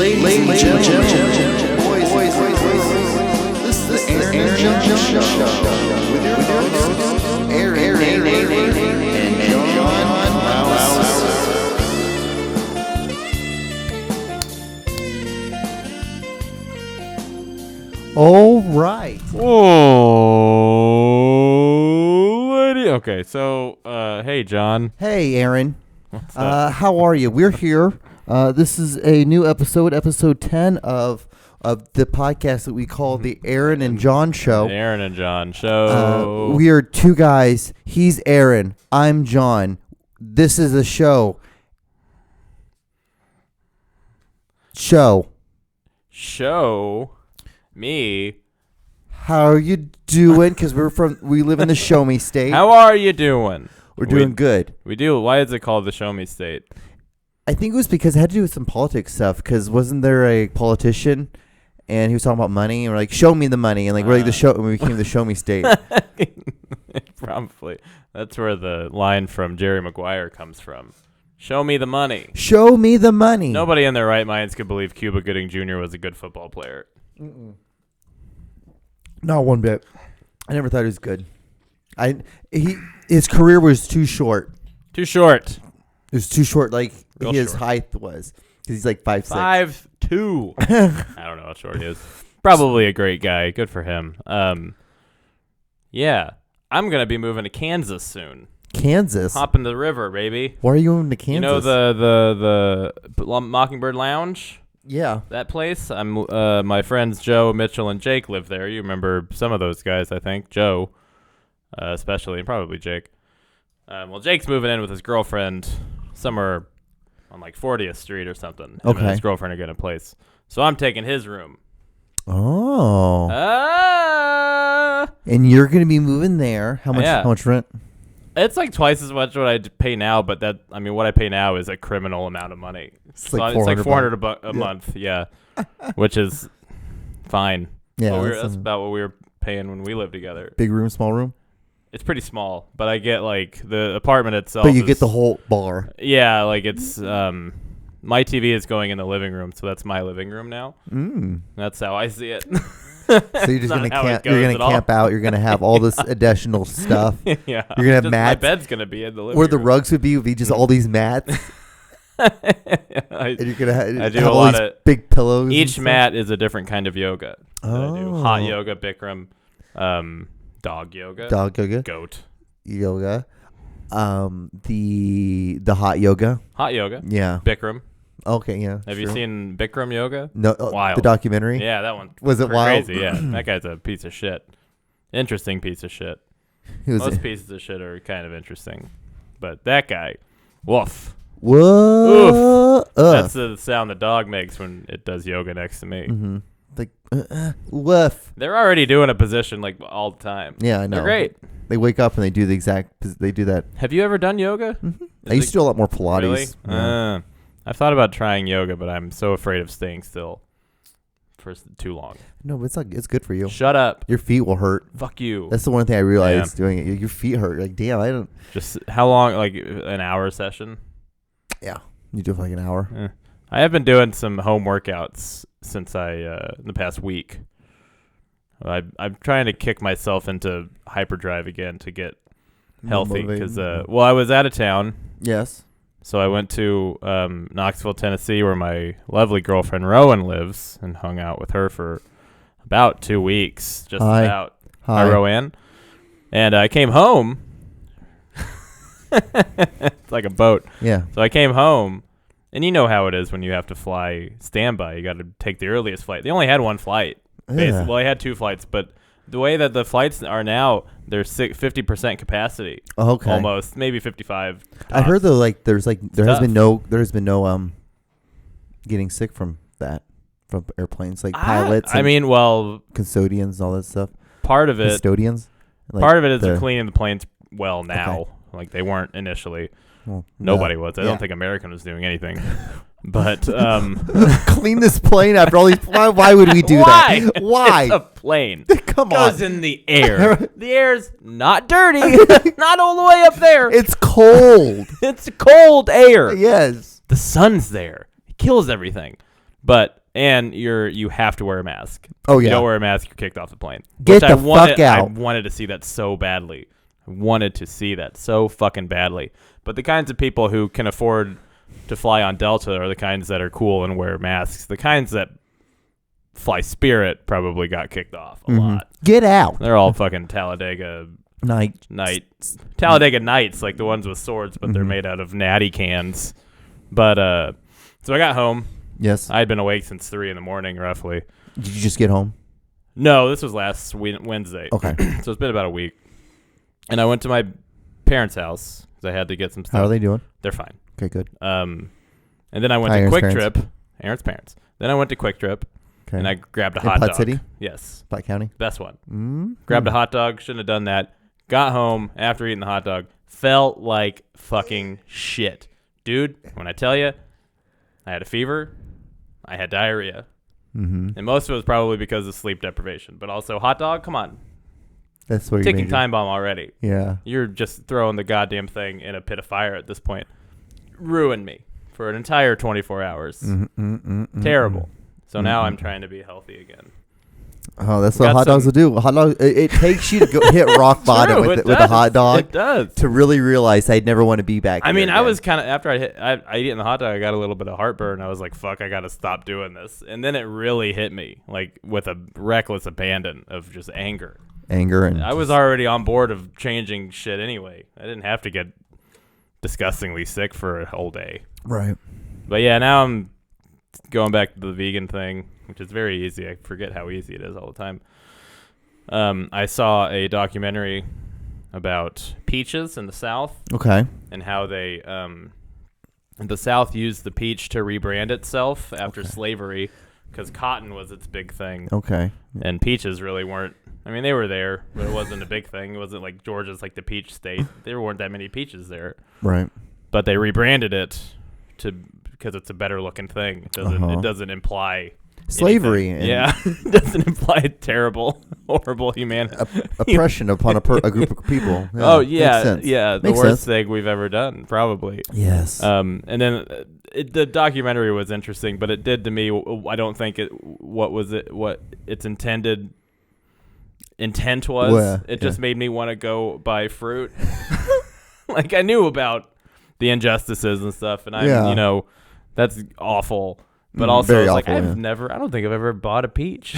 Ladies and gentlemen, boys, this is the Aaron and John Show with your hosts, Aaron and John Mouse. All right. Whoa, lady. Okay, so, hey, John. Hey, Aaron. What's up? How are you? We're here. This is a new episode, episode 10 of the podcast that we call the Aaron and John Show. The Aaron and John Show. We are two guys. He's Aaron. I'm John. This is a show. Show. Me. How are you doing? Because we live in the Show Me State. How are you doing? We're doing good. We do. Why is it called the Show Me State? I think it was because it had to do with some politics stuff. Because wasn't there a politician, and he was talking about money, and we're like, "Show me the money," and like we're like the show, and we became the Show Me State. Probably. That's where the line from Jerry Maguire comes from. Show me the money. Show me the money. Nobody in their right minds could believe Cuba Gooding Jr. was a good football player. Not one bit. I never thought he was good. His career was too short. Too short. It was too short, like Real his short. height was, because he's like 5'6". 5'2". I don't know how short he is. Probably a great guy. Good for him. Yeah. I'm going to be moving to Kansas soon. Kansas? Hop in the river, baby. Why are you moving to Kansas? You know the Mockingbird Lounge? Yeah. That place? My friends Joe, Mitchell, and Jake live there. You remember some of those guys, I think. Joe, especially, and probably Jake. Well, Jake's moving in with his girlfriend somewhere on like 40th Street or something. Him and his girlfriend are getting a place. So I'm taking his room. Oh. And you're going to be moving there. How much? Yeah. How much rent? It's like twice as much what I pay now, but what I pay now is a criminal amount of money. It's like $400 a month, yeah, which is fine. Yeah, that's about what we were paying when we lived together. Big room, small room? It's pretty small, but I get like the apartment itself. But you get the whole bar. Yeah, like it's my TV is going in the living room, so that's my living room now. That's how I see it. So you're just gonna camp. You're gonna camp out. You're gonna have all this additional stuff. Yeah, you're gonna have mats. My bed's gonna be in the living room. Where the room. rugs would be just all these mats. And you're gonna have all these big pillows. Each mat is a different kind of yoga. Oh. I do hot yoga, Bikram, dog yoga, goat yoga, the hot yoga. Hot yoga. Yeah. Bikram. Okay, yeah. Have you seen Bikram yoga? No. Wild. The documentary? Yeah, that one. Was it wild? Crazy, yeah. That guy's a piece of shit. Interesting piece of shit. Most pieces of shit are kind of interesting. But that guy, woof. Whoa. That's the sound the dog makes when it does yoga next to me. Mm-hmm. Like, woof. They're already doing a position like all the time. Yeah, I know. They're great. They wake up and they do that. Have you ever done yoga? Mm-hmm. I used to do a lot more Pilates. Really? Yeah. I've thought about trying yoga, but I'm so afraid of staying still for too long. No, but it's good for you. Shut up. Your feet will hurt. Fuck you. That's the one thing I realized doing it. Your feet hurt. Like, damn, I don't. Just how long? Like an hour session? Yeah. You do it for like an hour. I have been doing some home workouts since the past week. I'm trying to kick myself into hyperdrive again to get healthy because I was out of town. Yes. So I went to Knoxville, Tennessee, where my lovely girlfriend Rowan lives, and hung out with her for about 2 weeks. Just about. Hi, Rowan. And I came home. It's like a boat. Yeah. So I came home, and you know how it is when you have to fly standby. You got to take the earliest flight. They only had one flight. Yeah. Well, I had 2 flights, but the way that the flights are now, they're 50% capacity. Oh, okay. Almost, maybe 55. Tops. I heard though, like there has been no getting sick from airplanes, like pilots. Custodians and all that stuff. Part of it. Custodians. Part of it is cleaning the planes well now. Okay. Like they weren't initially. Well, nobody was. I don't think American was doing anything. But clean this plane after all these. Why would we do that? Why? It's a plane. Come on. Goes in the air. The air's not dirty. Not all the way up there. It's cold. It's cold air. Yes. The sun's there. It kills everything. And you have to wear a mask. Oh, If yeah. you don't wear a mask, you're kicked off the plane. Get the fuck out. I wanted to see that so badly. I wanted to see that so fucking badly. But the kinds of people who can afford to fly on Delta are the kinds that are cool and wear masks. The kinds that fly Spirit probably got kicked off a lot. Get out. They're all fucking Talladega Talladega Nights, like the ones with swords, but they're made out of natty cans. But so I got home. Yes. I had been awake since 3 a.m, roughly. Did you just get home? No, this was last Wednesday. Okay. So it's been about a week. And I went to my parents' house because I had to get some stuff. How are they doing? They're fine. Okay, good. And then I went Hi, to Aaron's Quick parents. Trip. Aaron's parents. Then I went to Quick Trip, Okay. and I grabbed a In hot Platte dog. City? Yes. Platte County? Best one. Mm-hmm. Grabbed a hot dog. Shouldn't have done that. Got home after eating the hot dog. Felt like fucking shit. Dude, when I tell you, I had a fever. I had diarrhea. Mm-hmm. And most of it was probably because of sleep deprivation. But also, hot dog, come on. That's where you're Ticking time bomb already. Yeah. You're just throwing the goddamn thing in a pit of fire at this point. Ruined me for an entire 24 hours. Terrible. So now I'm trying to be healthy again. Oh, that's what hot dogs will do. Hot dog. It takes you to go hit rock bottom with a hot dog. It does. To really realize I'd never want to be back. I mean, there I again. was kind of after I eaten the hot dog, I got a little bit of heartburn. I was like, "Fuck, I got to stop doing this." And then it really hit me, like with a reckless abandon of just anger. And I was already on board of changing shit anyway. I didn't have to get disgustingly sick for a whole day. Right. But yeah, now I'm going back to the vegan thing, which is very easy. I forget how easy it is all the time. I saw a documentary about peaches in the South. Okay. And how they, the South used the peach to rebrand itself after slavery because cotton was its big thing. Okay. And peaches really weren't. I mean, they were there, but it wasn't a big thing. It wasn't like Georgia's like the peach state. There weren't that many peaches there. Right. But they rebranded it because it's a better looking thing. It doesn't imply slavery. Yeah, it doesn't imply terrible, horrible humanity. Oppression upon a group of people. Yeah, oh yeah, the makes worst thing we've ever done, probably. Yes. And then the documentary was interesting, but it did to me. I don't think what its intent was. Well, it just made me want to go buy fruit. Like I knew about the injustices and stuff, and that's awful. But also, very like, awful, I don't think I've ever bought a peach.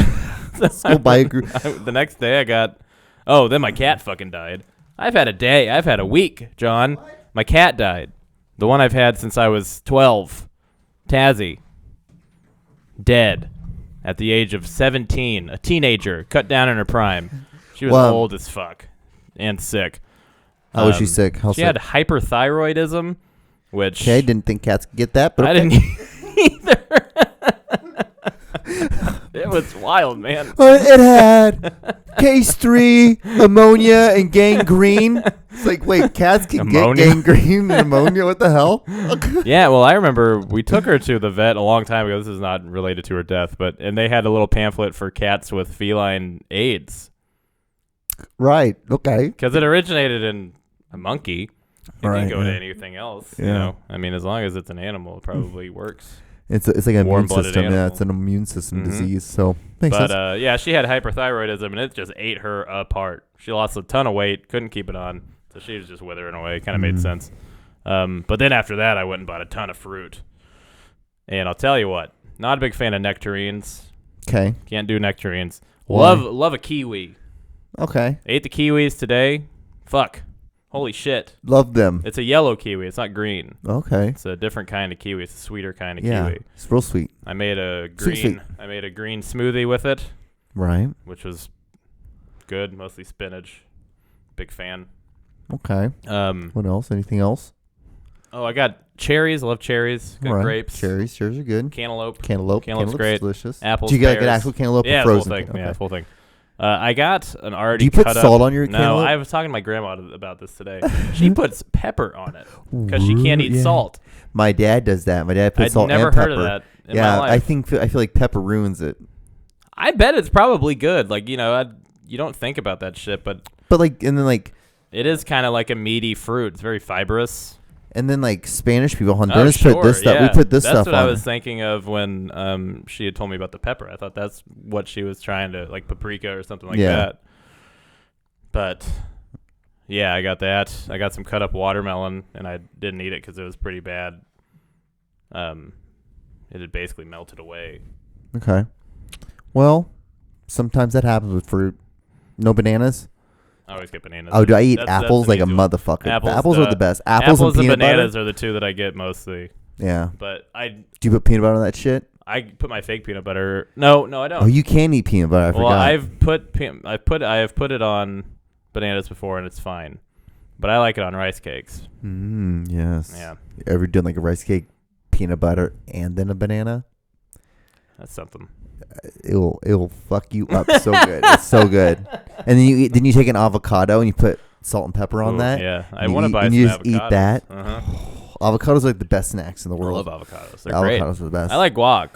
Go buy a group. The next day I got, then my cat fucking died. I've had a week, John. My cat died. The one I've had since I was 12. Tazzy. Dead. At the age of 17. A teenager. Cut down in her prime. She was old as fuck. And sick. How was she sick? She had hyperthyroidism, which... Okay, I didn't think cats could get that, but I didn't either. It was wild, man. It had case 3, ammonia, and gangrene. It's like, wait, cats can get gangrene and ammonia? What the hell? Yeah, well, I remember we took her to the vet a long time ago. This is not related to her death, and they had a little pamphlet for cats with feline AIDS. Right, okay. Because it originated in a monkey. It can go to yeah. anything else, Yeah. you know? I mean, as long as it's an animal, it probably works. It's like an immune Warm-blooded system. animal. Yeah, it's an immune system disease. So makes sense. But yeah, she had hyperthyroidism, and it just ate her apart. She lost a ton of weight, couldn't keep it on, so she was just withering away. Kind of made sense. But then after that, I went and bought a ton of fruit. And I'll tell you what, not a big fan of nectarines. Okay. Can't do nectarines. Why? Love a kiwi. Okay. Ate the kiwis today. Fuck. Holy shit. Love them. It's a yellow kiwi. It's not green. Okay. It's a different kind of kiwi. It's a sweeter kind of Yeah. kiwi. It's real sweet. I made a green Sweet. I made a green smoothie with it, Right. which was good, mostly spinach. Big fan. Okay. What else? Anything else? Oh, I got cherries. I love cherries. Got Right. grapes. Cherries are good. Cantaloupe. Cantaloupe's great. delicious. Apples. Do you get like an pears. actual cantaloupe Yeah, or the whole frozen? thing. Okay. Yeah, the full thing. I got an already Do you put cut salt up, on your No, cantaloupe? I was talking to my grandma about this today. She puts pepper on it because she can't eat salt. My dad does that. My dad puts I'd salt never and pepper. heard of that in Yeah, my life. I feel like pepper ruins it. I bet it's probably good. Like, you don't think about that shit, but like, and then like, it is kind of like a meaty fruit. It's very fibrous. And then like Spanish people, Honduras put this stuff. Yeah. We put this that's stuff what on. I was thinking of when she had told me about the pepper. I thought that's what she was trying to, like paprika or something like that. But yeah, I got that. I got some cut up watermelon, and I didn't eat it because it was pretty bad. It had basically melted away. Okay. Well, sometimes that happens with fruit. No bananas. I always get bananas. Oh, do I eat apples like a motherfucker? Apples are the best. Apples and peanut bananas butter are the two that I get mostly. Yeah. But do you put peanut butter on that shit? I put my fake peanut butter. No, I don't. Oh, you can eat peanut butter. I forgot. I have put it on bananas before, and it's fine. But I like it on rice cakes. Yes. Yeah. You ever done like a rice cake, peanut butter, and then a banana? That's something. It'll fuck you up so good. It's so good. And then you take an avocado and you put salt and pepper on that. Yeah, I want to buy and some you just avocados. Eat that. Uh-huh. Avocados are like the best snacks in the world. I love avocados. They're great. Avocados are the best. I like guac.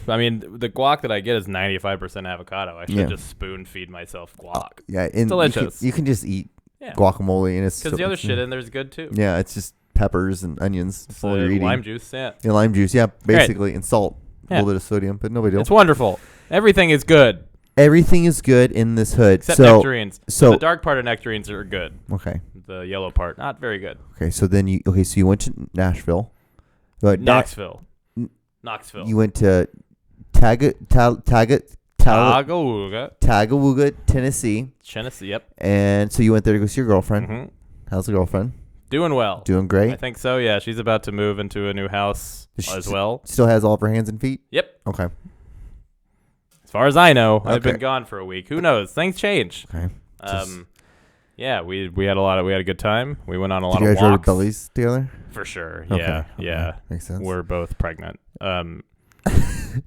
I mean, the guac that I get is 95% avocado. I should just spoon feed myself guac. Yeah, it's delicious. You can just eat guacamole, and it's because the other shit in there is good too. Yeah, it's just peppers and onions. That's all you're eating. Lime juice, yeah, lime juice, basically, and salt, a little bit of sodium, but no big deal. It's wonderful. Everything is good. Everything is good in this hood, except nectarines. So the dark part of nectarines are good. Okay. The yellow part, not very good. Okay, so you went to Nashville. Knoxville. You went to Tagawooga, Tennessee. Yep. And so you went there to go see your girlfriend. Mm-hmm. How's the girlfriend? Doing well. Doing great? I think so, yeah. She's about to move into a new house as well. Still has all of her hands and feet? Yep. Okay. As far as I know, I've been gone for a week. Who knows? Things change. Okay. Yeah, we had a good time. We went on a lot of walks. Did you guys rub bellies together? For sure. Okay. Yeah. Makes sense. We're both pregnant.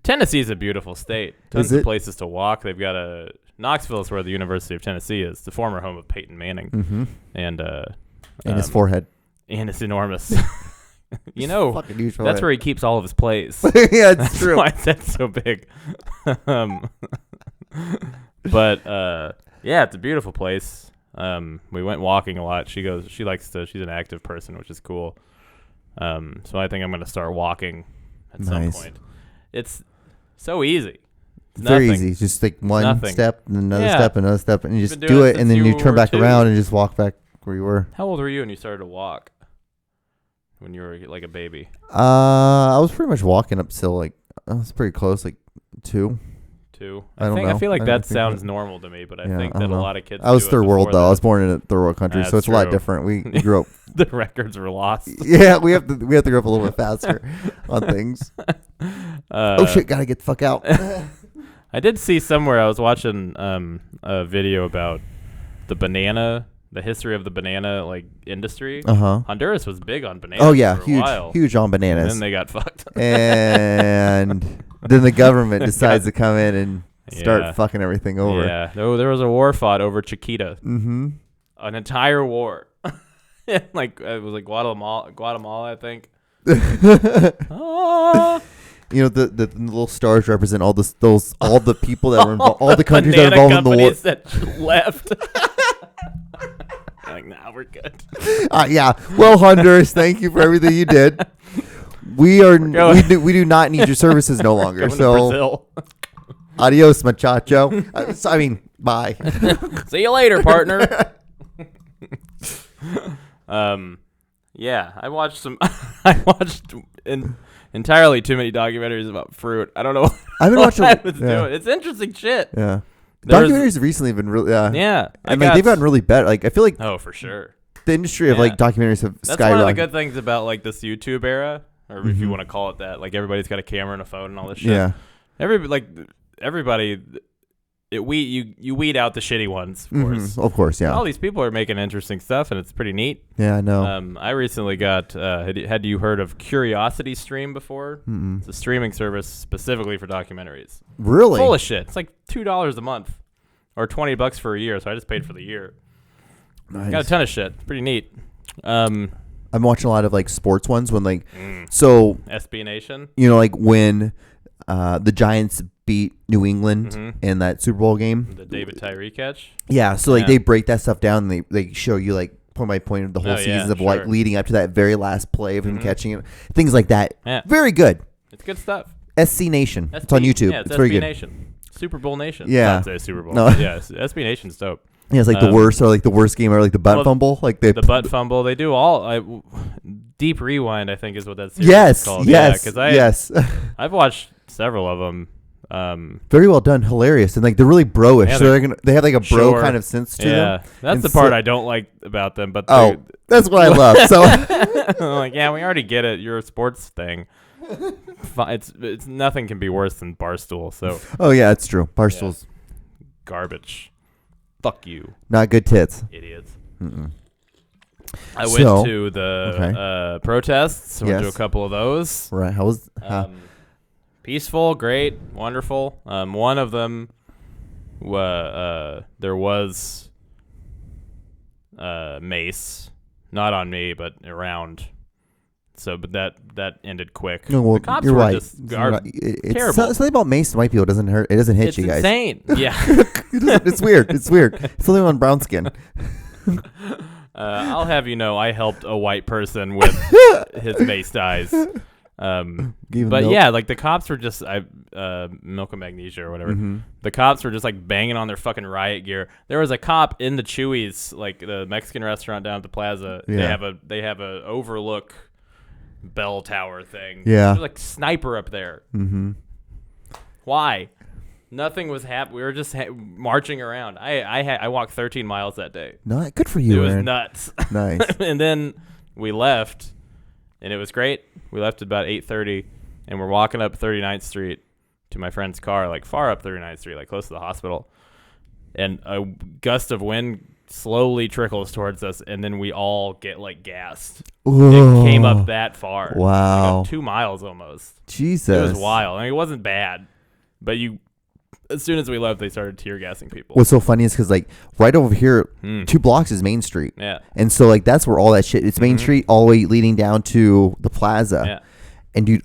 Tennessee is a beautiful state. Tons of places to walk. They've got Knoxville is where the University of Tennessee is, the former home of Peyton Manning. Mm-hmm. And his forehead. And it's enormous. Fucking huge forehead. That's where he keeps all of his plays. Yeah, it's true. That's why that's so big. But yeah, it's a beautiful place. We went walking a lot. She's an active person, which is cool. So I think I'm going to start walking at some point. It's so easy. It's very easy. It's just like one step, and another step, and you just do it, and then you turn back around and just walk back where you were. How old were you when you started to walk? When you were like a baby? I was pretty much walking up till I was pretty close, like 2. I feel like that sounds normal to me, but I think that a lot of kids. I was third world though. I was born in a third world country, so it's a lot different. We grew up. The records were lost. Yeah, we have to grow up a little bit faster on things. Oh shit! Gotta get the fuck out. I did see somewhere. I was watching a video about the history of the banana industry. Honduras was big on bananas. Oh yeah, for a while. huge on bananas. And then they got fucked. And then the government decides to come in and start fucking everything over. Yeah, there was a war fought over Chiquita. Mm-hmm. An entire war. It was like Guatemala, I think. You know, the little stars represent all the people that were involved, all the countries that were involved in the war. That left. Nah, we're good. Yeah. Well, Honduras, thank you for everything you did. We do not need your services no longer. So, adios, muchacho. Bye. See you later, partner. Yeah, I watched entirely too many documentaries about fruit. I don't know. I've been watching. I was doing. It's interesting shit. Yeah. Documentaries have recently been really, yeah. And they've gotten really better. I feel like for sure. The industry of documentaries have skyrocketed. That's one of the good things about this YouTube era, or if you want to call it that. Everybody's got a camera and a phone and all this shit. Yeah. Everybody, you weed out the shitty ones, of course. Of course, yeah. All these people are making interesting stuff, and it's pretty neat. Yeah, I know. I recently got. Had you heard of Curiosity Stream before? Mm-mm. It's a streaming service specifically for documentaries. Really? Full of shit. It's like $2 a month, or $20 for a year. So I just paid for the year. Nice. Got a ton of shit. It's pretty neat. I'm watching a lot of sports ones when so SB Nation. You know, when the Giants beat New England in that Super Bowl game. The David Tyree catch. Yeah, so they break that stuff down and they show you point by point of the whole Oh, yeah, seasons of sure. like leading up to that very last play of him Mhm. catching it, things like that. Yeah. Very good. It's good stuff. SC Nation. It's on YouTube. Yeah, it's very SB good. Nation. Super Bowl Nation. Yeah. I'd say Super Bowl. No. Yeah, SB Nation's dope. Yeah, it's like the worst or like the worst game or like the butt fumble. Like The butt fumble. They do all. Deep Rewind, I think, is what that series yes, is called. yes, Yeah, yes. I've watched several of them. Very well done, hilarious, and like they're really bro-ish. Yeah, so they have like a bro sure. kind of sense to Yeah, them. that's And the part so- I don't like about them. But That's what I love. So I'm like, yeah, we already get it. You're a sports thing. It's nothing can be worse than Barstool. So oh yeah, it's true. Barstool's garbage. Fuck you, not good tits. idiots. Mm-mm. I went So- to the protests. Went to a Yes. couple of those. Right? How was? Peaceful, great, wonderful. One of them, there was mace, not on me, but around. So, but that ended quick. No, well, the cops you're were right. just It's terrible. something about mace white people doesn't hurt. It doesn't hit It's you guys. insane. Yeah. It's weird. It's weird. It's only on brown skin. I'll have you know, I helped a white person with his maced eyes. Give But milk. yeah, like the cops were just milk and magnesia or whatever. Mm-hmm. The cops were just like banging on their fucking riot gear. There was a cop in the Chewy's, like the Mexican restaurant down at the plaza. Yeah. They have a overlook bell tower thing. Yeah. There's like sniper up there. Mm-hmm. Why? Nothing was happening. We were just marching around. I walked 13 miles that day. Not good for you, It was Aaron. nuts. Nice. And then we left, and it was great. We left at about 8:30, and we're walking up 39th Street to my friend's car, like far up 39th Street, like close to the hospital. And a gust of wind slowly trickles towards us, and then we all get like gassed. It came up that far. Wow. Like up 2 miles almost. Jesus. It was wild. I mean, it wasn't bad, but as soon as we left, they started tear gassing people. What's so funny is because like right over here, 2 blocks is Main Street. Yeah. And so like that's where all that shit. It's Main Street all the way leading down to the plaza. Yeah. And dude,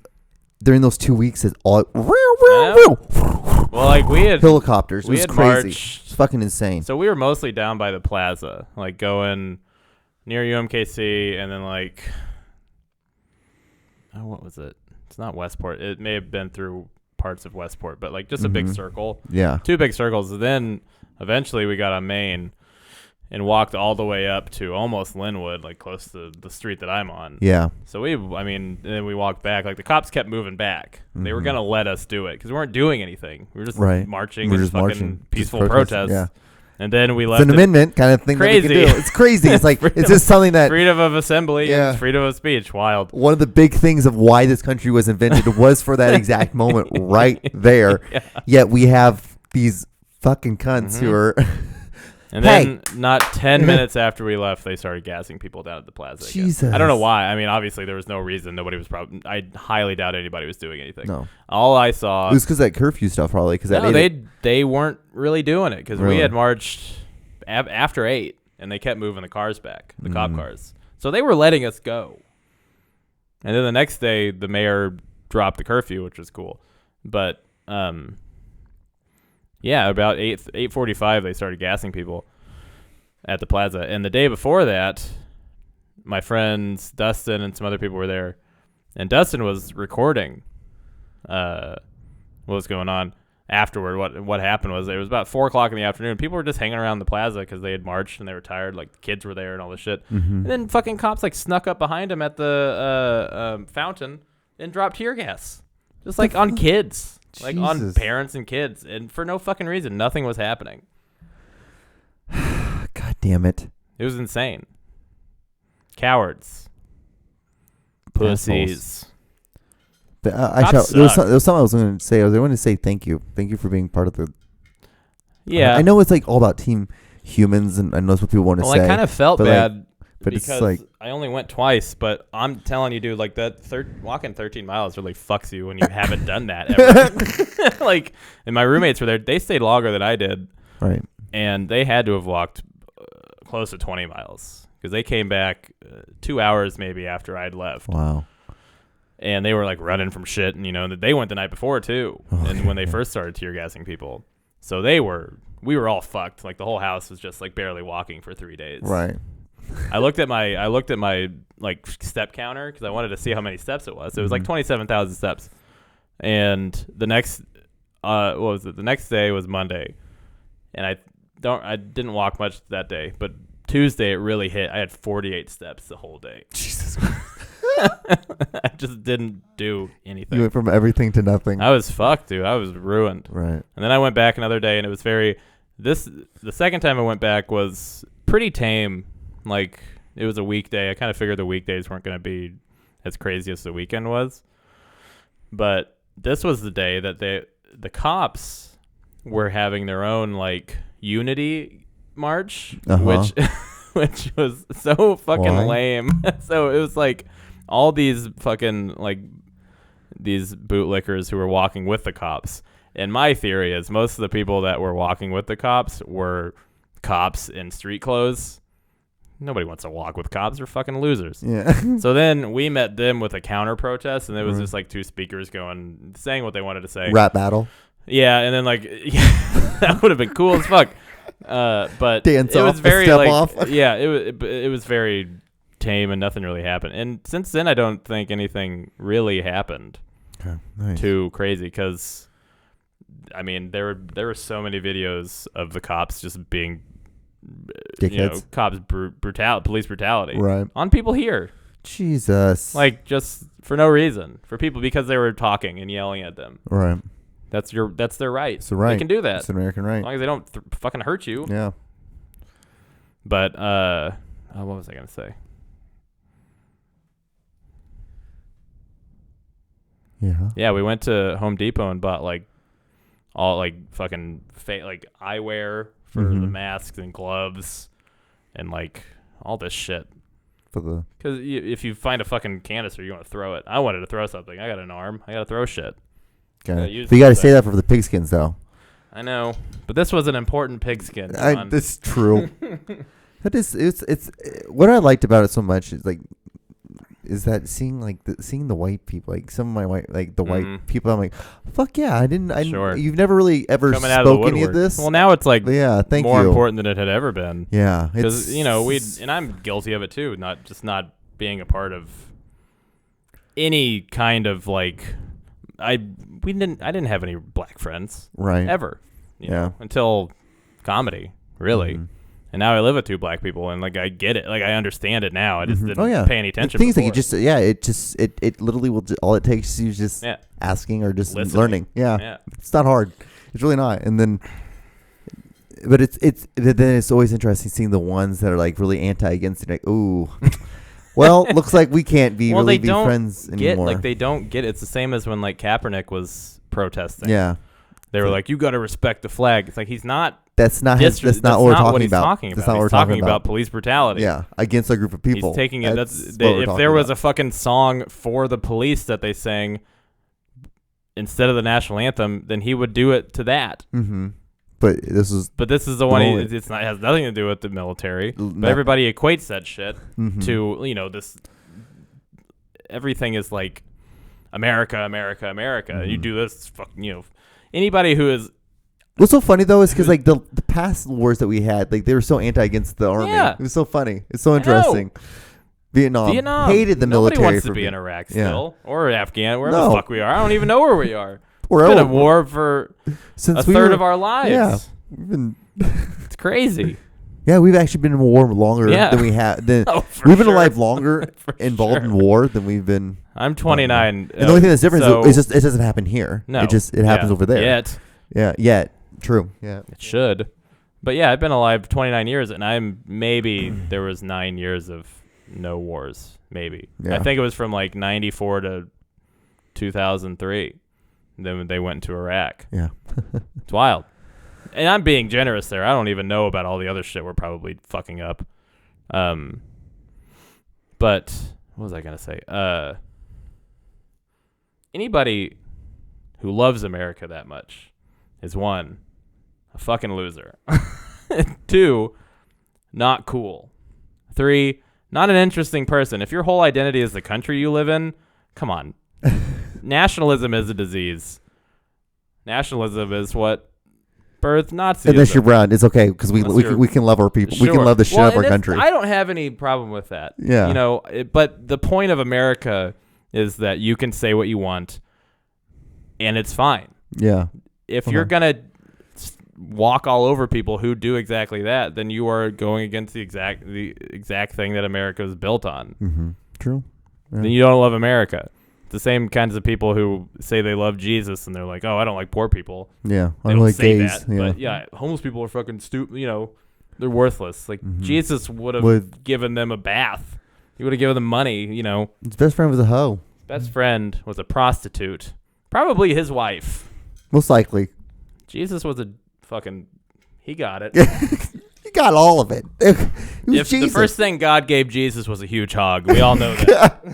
during those 2 weeks, it's all Well, like we had helicopters. It we was had crazy. marched. It's fucking insane. So we were mostly down by the plaza, like going near UMKC, and then like, what was it? It's not Westport. It may have been through parts of Westport, but like just a big circle. Yeah. 2 big circles. Then eventually we got on Main and walked all the way up to almost Linwood, like close to the street that I'm on. Yeah. So then we walked back. Like the cops kept moving back. They were gonna let us do it because we weren't doing anything. We were just Right. marching We're and just fucking marching. peaceful Just protesting, protests. yeah. And then we It's left. an amendment kind of thing that we Crazy. can do. It's crazy. It's like it's just something that Freedom of assembly, Yeah. and freedom of speech. Wild. one of the big things of why this country was invented was for that exact moment right there. Yeah. Yet we have these fucking cunts who are And Hey. then, not 10 minutes after we left, they started gassing people down at the plaza. again. Jesus. I don't know why. I mean, obviously there was no reason. Nobody was probably. I highly doubt anybody was doing anything. no. All I saw. It was because that curfew stuff probably because that No, made it- they weren't really doing it because Really? we had marched after 8, and they kept moving the cars back, the cop Mm. cars. So they were letting us go. And then the next day, the mayor dropped the curfew, which was cool. But yeah, about 8:45, they started gassing people at the plaza. And the day before that, my friends Dustin and some other people were there, and Dustin was recording what was going on. Afterward, what happened was it was about 4:00 in the afternoon. People were just hanging around the plaza because they had marched and they were tired. Like the kids were there and all this shit. And then fucking cops like snuck up behind him at the fountain and dropped tear gas, just like on kids, like on Jesus. parents and kids, and for no fucking reason. Nothing was happening. God damn it. It was insane. Cowards, pussies. But, Cops there was suck. something I was going to say. I was going to say thank you. Thank you for being part of the. Yeah, I know it's like all about team humans, and I know that's what people want to Well, say. I kind of felt but, bad but it's because like- I only went twice. But I'm telling you, dude, like that walking 13 miles really fucks you when you haven't done that ever. Like, and my roommates were there. They stayed longer than I did, Right. and they had to have walked close to 20 miles because they came back 2 hours maybe after I'd left. Wow. And they were like running from shit, and they went the night before too. And when they first started tear gassing people, so we were all fucked. Like the whole house was just like barely walking for 3 days. Right. I looked at my like step counter because I wanted to see how many steps it was. It was like 27,000 steps. And the next what was it? The next day was Monday. And I didn't walk much that day, but Tuesday it really hit. I had 48 steps the whole day. Jesus Christ. I just didn't do anything. You went from everything to nothing. I was fucked, dude. I was ruined. Right. And then I went back another day, and it was the second time I went back was pretty tame. Like, it was a weekday. I kind of figured the weekdays weren't going to be as crazy as the weekend was. But this was the day that the cops were having their own, like, unity march, which was so fucking lame. So it was like all these fucking like these bootlickers who were walking with the cops. And my theory is most of the people that were walking with the cops were cops in street clothes. Nobody wants to walk with cops. They're fucking losers. Yeah. So then we met them with a counter protest, and it was just like two speakers saying what they wanted to say. Rap battle. Yeah, and then like that would have been cool as fuck. But dance it off, was very step like off. yeah, it was very tame and nothing really happened. And since then, I don't think anything really happened too crazy because, I mean, there were so many videos of the cops just being dickheads. police brutality right on people here. Jesus, like just for no reason for people because they were talking and yelling at them. Right. That's their right. It's the right. They can do that. It's an American right. As long as they don't fucking hurt you. Yeah. But what was I gonna say? Yeah. Yeah, we went to Home Depot and bought like all like fucking like eyewear for the masks and gloves and like all this shit. Because if you find a fucking canister, you want to throw it. I wanted to throw something. I got an arm. I got to throw shit. Okay. But you got to say that for the pigskins, though. I know, but this was an important pigskin. That's true. That is, it's what I liked about it so much is that seeing the white people, like some of my white people, I'm like, fuck yeah, you've never really ever spoke any of this. Well, now it's like more important than it had ever been. Yeah, because and I'm guilty of it too, not being a part of any kind of like. I didn't have any black friends, right? Ever, you know, until comedy, really. And now I live with two black people, and like I get it, like I understand it now. I just didn't pay any attention. Things like it literally will. All it takes is you just asking or just learning. Yeah, it's not hard. It's really not. And then, but it's always interesting seeing the ones that are like really against it. Like, ooh. Well, looks like we can't be friends anymore. Like they don't get it. It's the same as when like Kaepernick was protesting. Yeah, they were like, "You got to respect the flag." It's like he's not. That's not what we're talking about. He's talking about police brutality. Yeah, against a group of people. He's taking it. If there was a fucking song for the police that they sang instead of the national anthem, then he would do it to that. Mm-hmm. But this is the one. It has nothing to do with the military. But everybody equates that shit to this. Everything is like America, America, America. You do this, anybody who is. What's so funny though is because like the past wars that we had, like they were so against the army. Yeah. It was so funny. It's so interesting. Vietnam hated the military. Nobody wants to be in Iraq still or Afghan, wherever the fuck we are. I don't even know where we are. We've been at war for since a third of our lives. Yeah, we've been. It's crazy. Yeah, we've actually been in war longer than we have. We've been alive longer, involved in war than we've been. I'm 29. And the only thing that's different is just it doesn't happen here. No, it happens over there. Yet. True. Yeah. It should. But yeah, I've been alive 29 years, and there was 9 years of no wars. Maybe. Yeah. I think it was from like 94 to 2003. Then they went into Iraq. Yeah. It's wild. And I'm being generous there. I don't even know about all the other shit we're probably fucking up. But what was I going to say? Anybody who loves America that much is one, a fucking loser. 2, not cool. 3, not an interesting person. If your whole identity is the country you live in, come on. Nationalism is a disease. Nationalism is what birth Nazism. Unless you're brown, it's okay because we can love our people. Sure. We can love the shit of our country. I don't have any problem with that. Yeah. You know, but the point of America is that you can say what you want, and it's fine. Yeah. If you're gonna walk all over people who do exactly that, then you are going against the exact thing that America is built on. Mm-hmm. True. Yeah. Then you don't love America. The same kinds of people who say they love Jesus and they're like, "Oh, I don't like poor people." Yeah, they don't say that. But yeah, homeless people are fucking stupid. You know, they're worthless. Like Jesus would have given them a bath. He would have given them money. You know, his best friend was a hoe. Best friend was a prostitute, probably his wife. Most likely. Jesus was a fucking. He got it. He got all of it. If the first thing God gave Jesus was a huge hog, we all know that.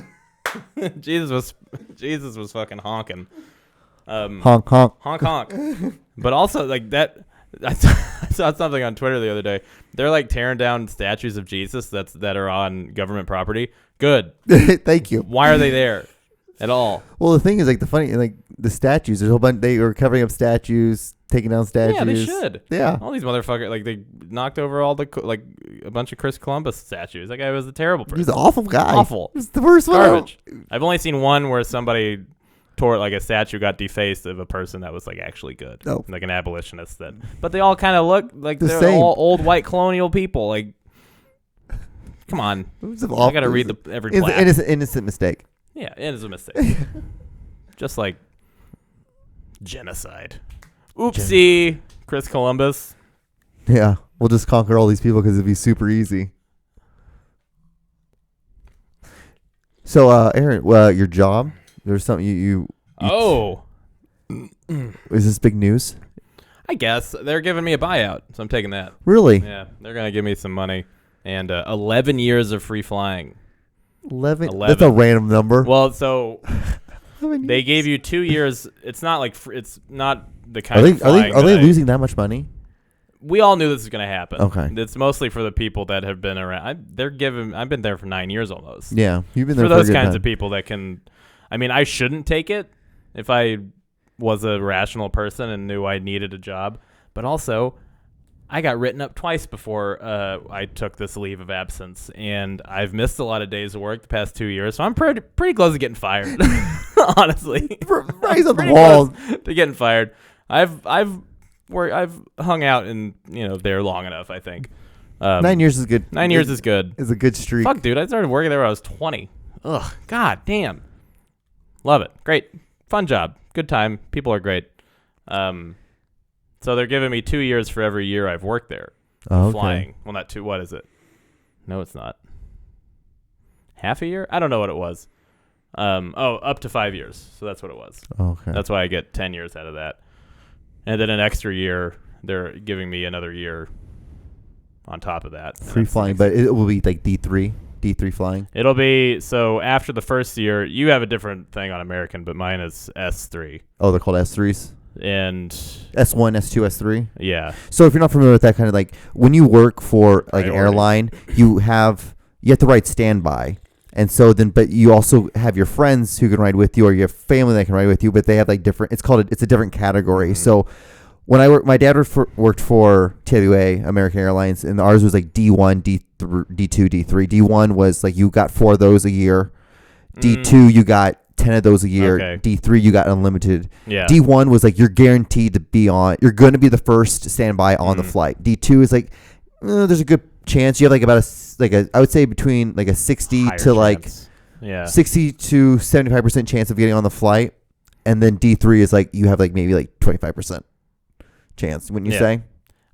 Jesus was fucking honking. Honk honk. Honk honk. But also like that I saw something on Twitter the other day. They're like tearing down statues of Jesus that are on government property. Good. Thank you. Why are they there at all? Well, the thing is like the statues, there's a whole bunch, they were covering up statues, taking down statues. Yeah, they should. Yeah. All these motherfuckers, like they knocked over all the a bunch of Chris Columbus statues. That guy was a terrible person. He's an awful guy. Awful. He's the worst Garbage. one. I've only seen one where somebody tore like a statue got defaced of a person that was like actually good, like an abolitionist. But they all kind of look like they're same. all old white colonial people. Like, come on, I gotta read every plaque. Innocent mistake. Yeah, it is a mistake. Just like genocide. Oopsie, Chris Columbus. Yeah, we'll just conquer all these people because it'd be super easy. So, Aaron, your job? There's something you Oh. Is this big news? I guess. They're giving me a buyout, so I'm taking that. Really? Yeah, they're going to give me some money. And 11 years of free flying. 11? That's a random number. Well, so they gave you 2 years. It's not like it's not the kind of flying. Are they losing that much money? We all knew this was going to happen. Okay. It's mostly for the people that have been around. I've been there for 9 years almost. Yeah, you've been there for those kinds time. of people that can. I mean, I shouldn't take it if I was a rational person and knew I needed a job. But also, I got written up twice before I took this leave of absence, and I've missed a lot of days of work the past 2 years. So I'm pretty close to getting fired. Honestly, right on the wall to getting fired. I've hung out in there long enough. I think 9 years is good. 9 years is good. It's a good streak. Fuck, dude, I started working there when I was 20. Ugh, god damn. Love it. Great, fun job. Good time. People are great. So they're giving me 2 years for every year I've worked there. Oh, okay. Flying. Well, not two. What is it? No, it's not. Half a year? I don't know what it was. Up to 5 years. So that's what it was. Okay. That's why I get 10 years out of that. And then an extra year, they're giving me another year on top of that. Free flying, but it will be like D3 flying. It'll be, so after the first year, you have a different thing on American, but mine is S3. Oh, they're called S3s? And S1, S2, S3? Yeah. So if you're not familiar with that kind of like, when you work for like an airline, you have to write standby. And so then, but you also have your friends who can ride with you, or you have family that can ride with you, but they have like different, it's a different category. Mm-hmm. So when my dad worked for TWA, American Airlines, and ours was like D1, D2, D3. D1 was like you got 4 of those a year. D2, you got 10 of those a year. Okay. D3, you got unlimited. Yeah. D1 was like you're guaranteed to be on. You're going to be the first standby on the flight. D2 is like there's a good chance. You have like about I would say between like a 60 higher to like chance. Yeah. 60 to 75% chance of getting on the flight, and then D3 is like you have like maybe like 25% chance. Wouldn't you say?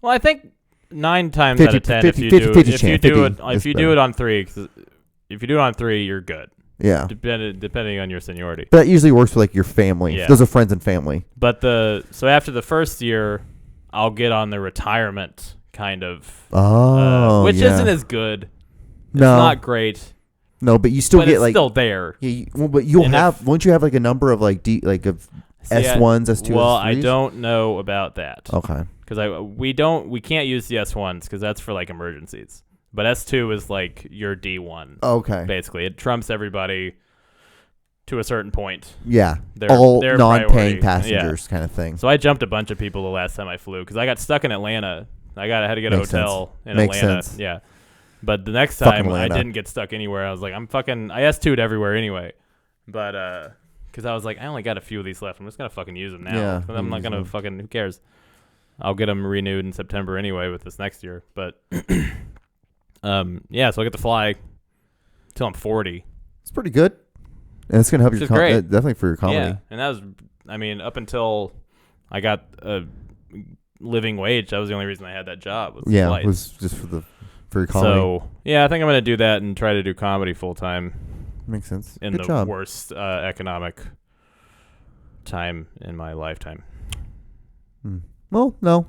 Well, I think 9 times out of 10, if you do it on 3, if you do it on 3, you're good. Yeah. Depending on your seniority. But that usually works for like your family. Yeah. Those are friends and family. But so after the first year, I'll get on the retirement kind of. Which isn't as good. It's not great. No, but you still get it's like still there. Yeah, but you'll won't you have like a number of like of S1s, S2s? Well, S3s? I don't know about that. Okay. Because we can't use the S1s because that's for like emergencies. But S2 is like your D1. Okay. Basically, it trumps everybody. to a certain point. Yeah, Their all non-paying priority. passengers kind of thing. So I jumped a bunch of people the last time I flew because I got stuck in Atlanta. I had to get a Makes hotel in Makes Atlanta. sense. Yeah. But the next Fucking time I Atlanta. didn't get stuck anywhere. I was like, I S2'd everywhere anyway. But because I was like, I only got a few of these left. I'm just gonna fucking use them now. Yeah, I'm not gonna fucking. Who cares? I'll get them renewed in September anyway with this next year. But yeah, so I get to fly till I'm 40. It's pretty good, and it's gonna help Which your is great. definitely for your comedy. Yeah, and that was, I mean, up until I got a living wage, that was the only reason I had that job. Was Yeah, flights. it was just for your comedy. So yeah, I think I'm gonna do that and try to do comedy full time Makes sense. in Good the job. worst economic time in my lifetime. Well, no,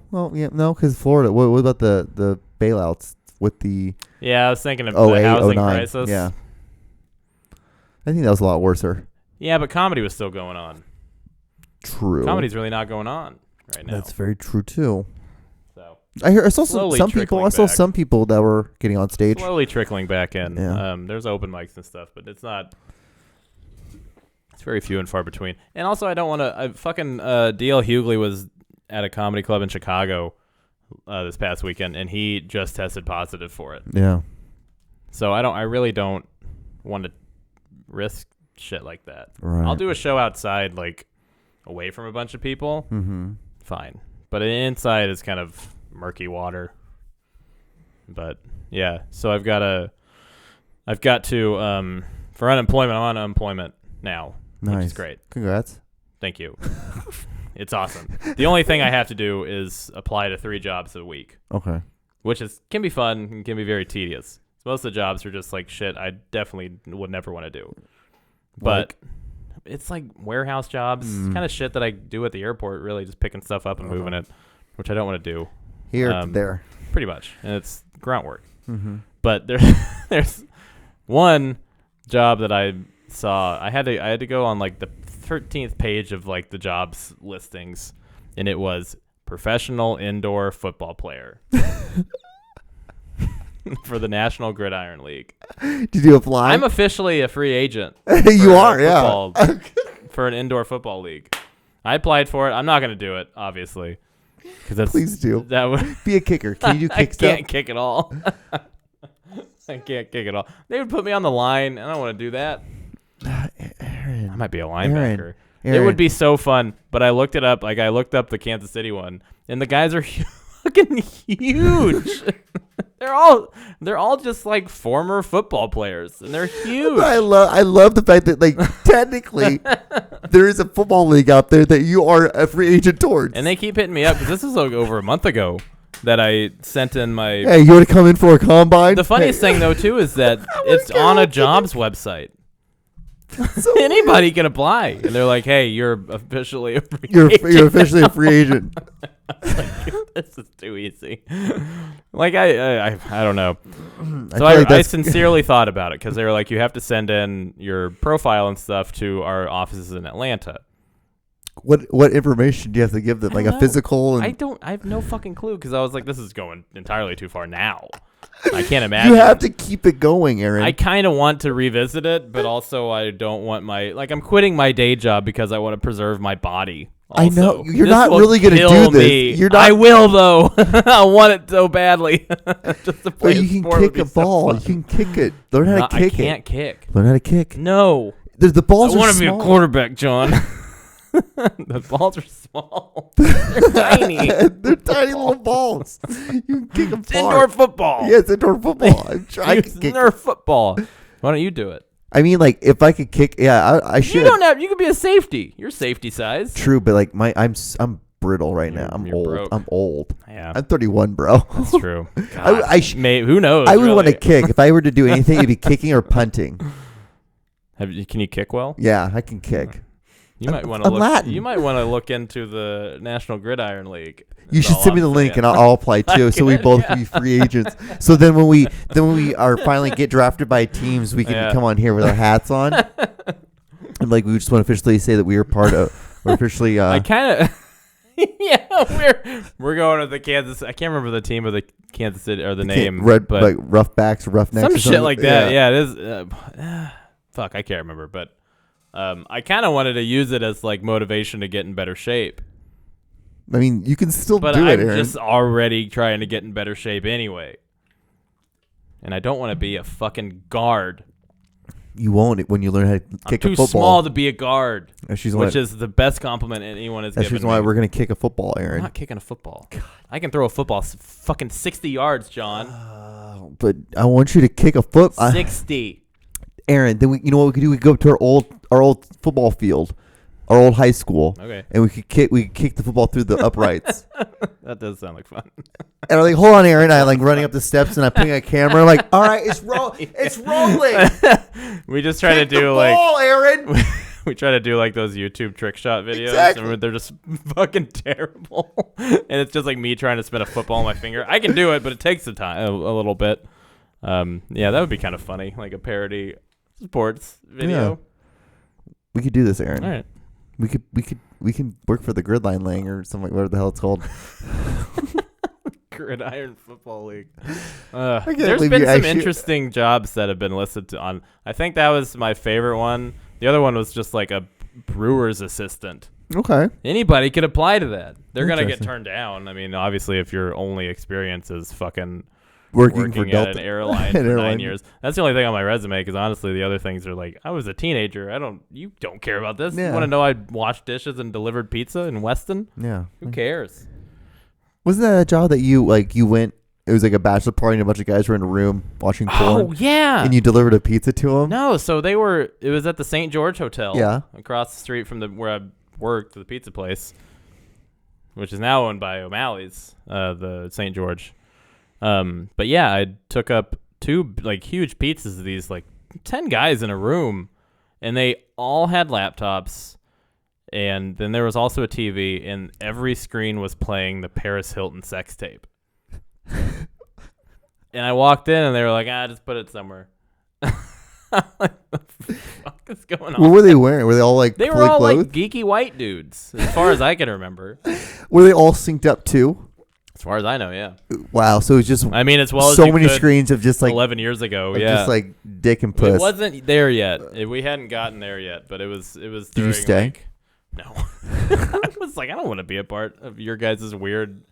because Florida. What about the bailouts with the Yeah, I was thinking of 08, the housing 09? crisis. Yeah, I think that was a lot worse. Yeah, but comedy was still going on. True. Comedy's really not going on right now. That's very true too. So I saw Slowly some people. I trickling saw back. some people that were getting on stage. slowly trickling back in. Yeah. There's open mics and stuff, but it's not. It's very few and far between. And also, I don't want to. Fucking D.L. Hughley was at a comedy club in Chicago this past weekend, and he just tested positive for it. Yeah. So I really don't want to risk shit like that. Right. I'll do a show outside, like away from a bunch of people. Mm-hmm. Fine, but inside is kind of murky water. But yeah, so I've got to for unemployment. I'm on unemployment now, Nice. which is great. Congrats. Thank you. It's awesome. The only thing I have to do is apply to 3 jobs a week, Okay. which can be fun and can be very tedious. Most of the jobs are just like shit I definitely would never want to do. But it's like warehouse jobs, kind of shit that I do at the airport, really just picking stuff up and moving it, which I don't want to do. Here to there. Pretty much. And it's grunt work. Mm-hmm. But there's one job that I saw. I had to go on like the 13th page of like the jobs listings, and it was professional indoor football player for the National Gridiron League. Did you apply? I'm officially a free agent. You for are, football- yeah. for an indoor football league. I applied for it. I'm not going to do it, obviously. Please do. That would Be a kicker. Can you do I kick stuff? can't kick at all. I can't kick at all. They would put me on the line. I don't want to do that. Aaron. I might be a linebacker. It Aaron. would be so fun. But I looked it up. Like I looked up the Kansas City one, and the guys are fucking huge. They're all just like former football players, and they're huge. But I love the fact that like technically there is a football league out there that you are a free agent towards. And they keep hitting me up because this is like over a month ago that I sent in my. Hey, you want to come in for a combine? The funniest thing though too is that it's on a jobs website. So Anybody can apply, and they're like, "Hey, you're officially a free you're agent." officially a free agent. This is too easy. Like I don't know. So feel like I that's- sincerely thought about it because they were like, you have to send in your profile and stuff to our offices in Atlanta. What information do you have to give them? Like a physical? And I have no fucking clue because I was like, this is going entirely too far now. I can't imagine. you have to keep it going, Aaron. I kind of want to revisit it, but also I don't want I'm quitting my day job because I want to preserve my body. Also. I know. You're This not will really going to kill do this. me. You're not. I will though. I want it so badly. Just to play But you a can sport would kick be a so ball. fun. You can kick it. Learn how to I kick can't it. kick. Learn how to kick. No. The balls I are want to be a small. quarterback, John. The balls are small. They're tiny. They're tiny little balls. You can kick them It's indoor football. Yeah, it's indoor football. I'm sure I It's can kick. indoor football. Why don't you do it? I mean, like, if I could kick, yeah, I should. You don't have. You could be a safety. You're safety size. True, but like I'm brittle right now. I'm You're old. broke. I'm old. Yeah, I'm 31, bro. that's true. Who knows? I would want to really? kick. If I were to do anything, it'd be kicking or punting. Can you kick well? Yeah, I can kick. You might want I'm to look. Latin. You might want to look into the National Gridiron League. You That's should all send me I'm the link, saying. and I'll apply too, so we both can be free agents. So then when we are finally get drafted by teams, we can Yeah. come on here with our hats on, and like we just want to officially say that we are part of. We're officially. I kind of. Yeah, we're going with the Kansas. I can't remember the team of the Kansas City or the name, red, but like rough backs, roughnecks, some or shit something. like that. Yeah, it is. Fuck, I can't remember, but I kind of wanted to use it as like motivation to get in better shape. I mean, you can still But do it, I'm Aaron. just already trying to get in better shape anyway. And I don't want to be a fucking guard. You won't when you learn how to kick a I'm football. too small to be a guard, which is is the best compliment anyone has that's given the reason why me. we're going to kick a football, Aaron. I'm not kicking a football. I can throw a football fucking 60 yards, John. But I want you to kick a foot. 60. Aaron, then you know what we could do? We could go up to our old football field, our old high school. Okay. And we could kick the football through the uprights. That does sound like fun. And I'm like, hold on, Aaron. I'm like running up the steps and I'm putting a camera. I'm like, all right, it's rolling. We just try to do the like ball, Aaron. we try to do like those YouTube trick shot videos. Exactly. And they're just fucking terrible. And it's just like me trying to spin a football on my finger. I can do it, but it takes the time a little bit. Yeah, that would be kind of funny, like a parody sports video. Yeah. We could do this, Aaron. All right. We can work for the Gridline Lang or something, like whatever the hell it's called. Gridiron Football League. can't There's believe been you some actually- interesting jobs that have been listed on. I think that was my favorite one. The other one was just like a brewer's assistant. Okay. Anybody could apply to that. They're gonna get Interesting. turned down. I mean, obviously, if your only experience is fucking Working for at Delta. an airline for 9 years, that's the only thing on my resume. Because honestly, the other things are like, I was a teenager. You don't care about this. Yeah. You want to know I washed dishes and delivered pizza in Weston? Yeah. Who cares? Wasn't that a job that you went? It was like a bachelor party and a bunch of guys were in a room watching porn. Oh yeah. And you delivered a pizza to them. No, so it was at the St. George Hotel. Yeah. Across the street from where I worked, the pizza place, which is now owned by O'Malley's, the St. George. But yeah, I took up 2 like huge pizzas of these, like 10 guys in a room, and they all had laptops, and then there was also a TV, and every screen was playing the Paris Hilton sex tape. And I walked in, and they were like, just put it somewhere. What the fuck is going on? What were they wearing? Were they all like They were fully all clothed? like geeky white dudes, as far as I can remember. Were they all synced up too? As far as I know, yeah. Wow. So it's just I mean, as well as so you many could screens of just like 11 years ago, of yeah. just like dick and puss. It wasn't there yet. We hadn't gotten there yet, but it was. Did you during, stay? like- no. I was like, I don't want to be a part of your guys' weird.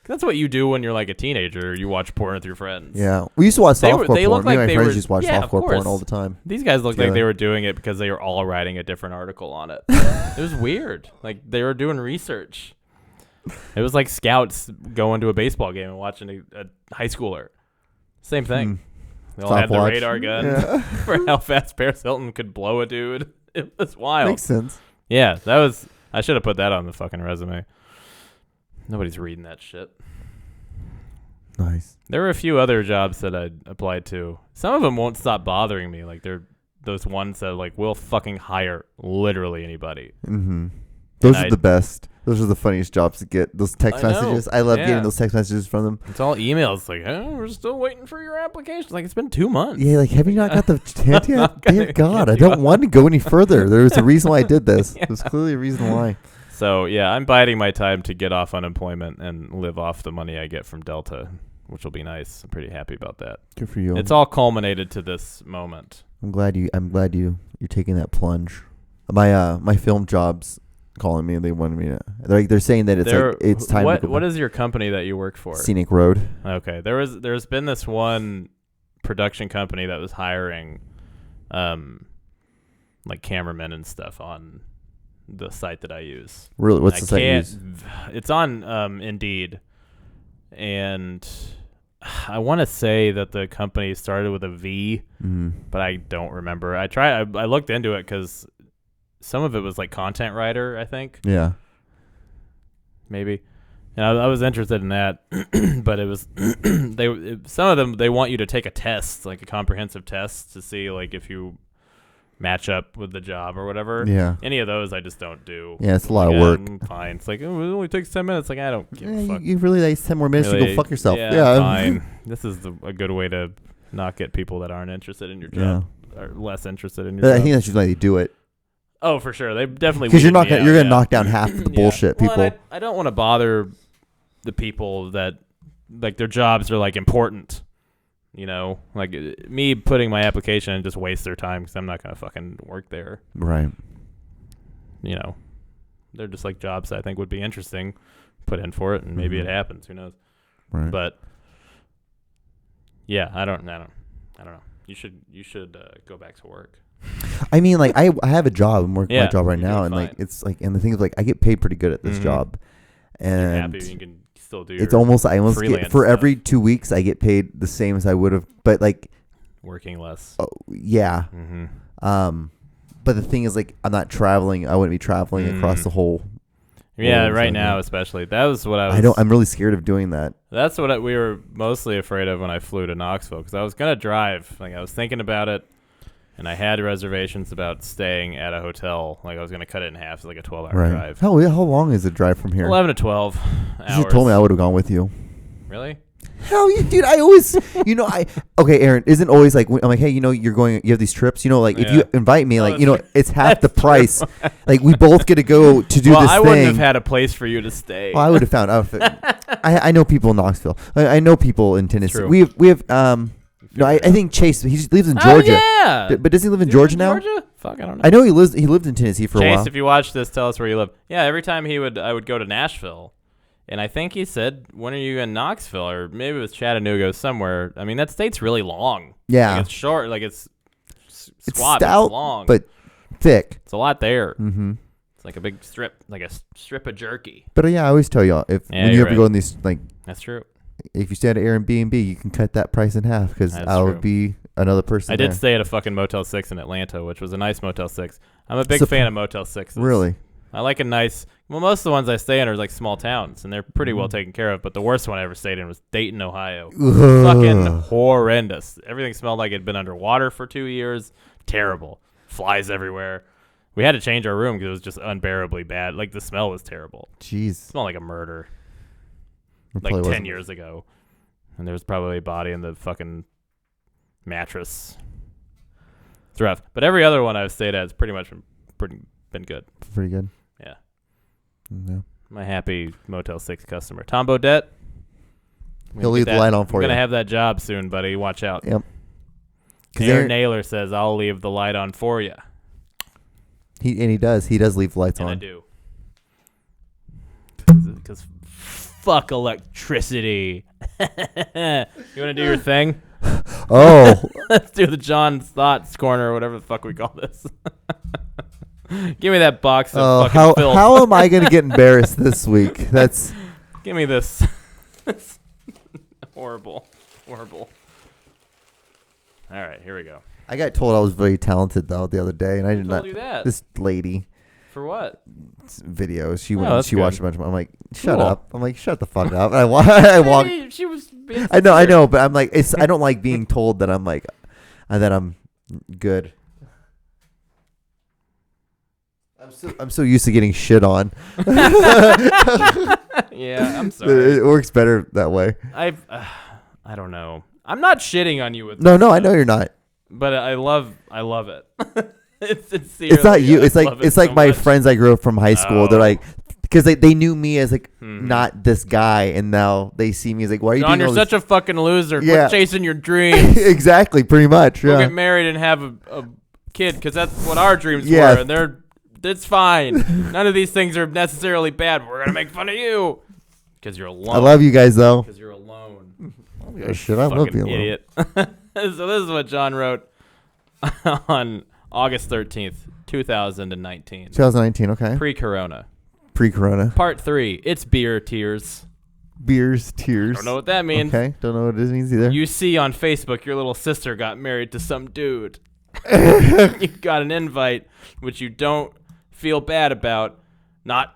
That's what you do when you're like a teenager. You watch porn with your friends. Yeah. We used to watch They were- softcore they porn. looked Me and like my they friends were- used to watch yeah, of softcore porn course. all the time. These guys looked like Together. they were doing it because they were all writing a different article on it. It was weird. Like they were doing research. It was like scouts going to a baseball game and watching a high schooler. Same thing. They all had the Stopwatch. radar gun Yeah. for how fast Paris Hilton could blow a dude. It was wild. Makes sense. Yeah, that was. I should have put that on the fucking resume. Nobody's reading that shit. Nice. There were a few other jobs that I applied to. Some of them won't stop bothering me. Like they're those ones that like will fucking hire literally anybody. Mm-hmm. Those And are the best. Those are the funniest jobs to get. Those text I know. messages. I love Yeah. getting those text messages from them. It's all emails. Like, we're still waiting for your application. Like it's been 2 months. Yeah, like, have you not got the hint yet? not gonna Dear God, get I you don't on. want to go any further. There was a reason why I did this. Yeah. There's clearly a reason why. So yeah, I'm biding my time to get off unemployment and live off the money I get from Delta, which will be nice. I'm pretty happy about that. Good for you. It's all culminated to this moment. I'm glad you're taking that plunge. My film job's calling me and they wanted me to. They're saying that it's time. What to go what is your company that you work for? Scenic Road? Okay, there's been this one production company that was hiring, like cameramen and stuff on the site that I use. Really? What's I the site you can't- use? It's on Indeed, and I want to say that the company started with a V, but I don't remember. I looked into it because some of it was like content writer, I think. Yeah. Maybe. And I was interested in that, but it was some of them they want you to take a test, like a comprehensive test, to see like if you match up with the job or whatever. Yeah. Any of those I just don't do. Yeah, it's a lot of Yeah, work. Fine. It's like, it only takes 10 minutes. Like I don't give a fuck. You really like 10 more minutes to Really, go fuck yourself. Yeah, fine. This is a good way to not get people that aren't interested in your job or less interested in your I job. think that's just why they do it. Oh, for sure. They definitely Because you're weed me out, gonna yeah. knock down half the bullshit Well, people. and I don't want to bother the people that like their jobs are like important. You know, like me putting my application and just waste their time because I'm not gonna fucking work there. Right. You know, they're just like jobs that I think would be interesting. Put in for it, and maybe it happens. Who knows? Right. But yeah, I don't know. You should go back to work. I mean, like I have a job. I'm working my Yeah, job right you're now, doing and fine. like it's like, and the thing is, like I get paid pretty good at this job, You're and happy you can still do. it's almost I almost get freelance for stuff. every 2 weeks I get paid the same as I would have, but like Working less. yeah. But the thing is, like I'm not traveling. I wouldn't be traveling across the whole. Yeah, world, right so, now yeah. especially. That was what I was. I'm really scared of doing that. That's what we were mostly afraid of when I flew to Knoxville because I was gonna drive. Like I was thinking about it, and I had reservations about staying at a hotel. Like I was gonna cut it in half, so like a 12-hour drive. How long is the drive from here? 11 to 12 You hours. should told me I would have gone with you. Really? Hell, dude! I always, okay, Aaron, isn't always like I'm like, hey, you have these trips, like if you invite me, like it's half the price. Like we both get to go to do this I thing. wouldn't have had a place for you to stay. Well, I would have found out. I know people in Knoxville. I know people in Tennessee. True. We have no, I think Chase. He lives in Georgia. Oh, yeah. But does he live in Georgia now? Georgia? Fuck, I don't know. I know he lived in Tennessee for a Chase, while. if you watch this, tell us where you live. Yeah, every time I would go to Nashville, and I think he said, "When are you in Knoxville?" Or maybe it was Chattanooga, somewhere. I mean, that state's really long. Yeah. Like, it's short. Like it's It's squat, stout, it's long, but thick. it's a lot there. Mm-hmm. It's like a big strip, like a strip of jerky. But yeah, I always tell y'all when you you're ever go in these, like That's true. if you stay at an Airbnb, you can cut that price in half because That's I'll true. be another person. I did there. stay at a fucking Motel 6 in Atlanta, which was a nice Motel 6. I'm a big fan of Motel 6s. Really? I like a nice. Well, most of the ones I stay in are like small towns, and they're pretty well taken care of. But the worst one I ever stayed in was Dayton, Ohio. Fucking horrendous. Everything smelled like it'd been underwater for 2 years. Terrible. Flies everywhere. We had to change our room because it was just unbearably bad. Like the smell was terrible. Jeez. It smelled like a murder. It Like probably 10 wasn't. years ago, and there was probably a body in the fucking mattress. It's rough. But every other one I've stayed at has pretty much been good. Pretty good. Yeah. Yeah. I'm a happy Motel 6 customer. Tom Bodette. He'll leave the light on for I'm you. going to have that job soon, buddy. Watch out. Yep. Aaron Naylor says, I'll leave the light on for you. He does. He does leave the lights And on. I do. Because fuck electricity. You want to do your thing? Oh. Let's do the John's Thoughts Corner or whatever the fuck we call this. Give me that box of fucking filth. How am I going to get embarrassed this week? That's. Give me this. Horrible. All right, here we go. I got told I was very talented though the other day, and I did Who not. told you that? This lady. For what? Videos. She that's She watched a good. bunch of them. I'm like, shut Cool. up. I'm like, shut the fuck up. And I walk. Hey, she was being I know, sincere. but I'm like, I don't like being told that I'm like, that I'm good. I'm so used to getting shit on. Yeah, I'm sorry. It works better that way. I don't know. I'm not shitting on you with No, this I stuff, know you're not. but I love it. It's sincere. It's not you. I It's like love it so my much. friends I grew up from high school. They're Oh. like, because they knew me as like Mhm. not this guy, and now they see me as like, why are you John, doing you're all such a fucking loser. Yeah. Quit chasing your dreams. this? Exactly, pretty much. Go Yeah. get married and have a kid, because that's what our dreams Yeah. were, and it's fine. None of these things are necessarily bad. We're gonna make fun of you because you're alone. I love you guys though. Because you're alone. Oh, shit, I love Fucking being alone. idiot. So this is what John wrote on August 13th, 2019. 2019. Okay. Pre-corona. Pre-corona. Part 3. It's beer tears. Beers, tears. Don't know what that means. Okay. Don't know what it means either. You see on Facebook your little sister got married to some dude. You got an invite, which you don't feel bad about not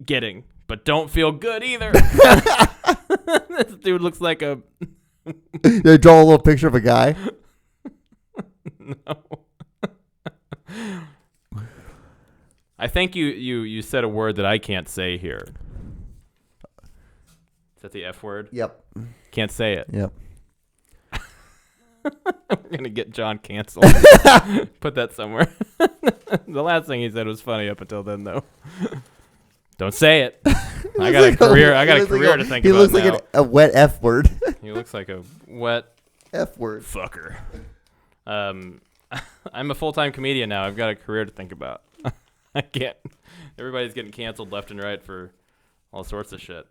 getting, but don't feel good either. This dude looks like a... They draw a little picture of a guy. No. I think you said a word that I can't say here. Is that the F word? Yep. Can't say it. Yep. We're going to get John canceled. Put that somewhere. The last thing he said was funny up until then, though. Don't say it. I got a career. I got a career to think He about looks now. like a wet F word. He looks like a wet F word. Fucker. I'm a full-time comedian now. I've got a career to think about. I can't. Everybody's getting canceled left and right for all sorts of shit.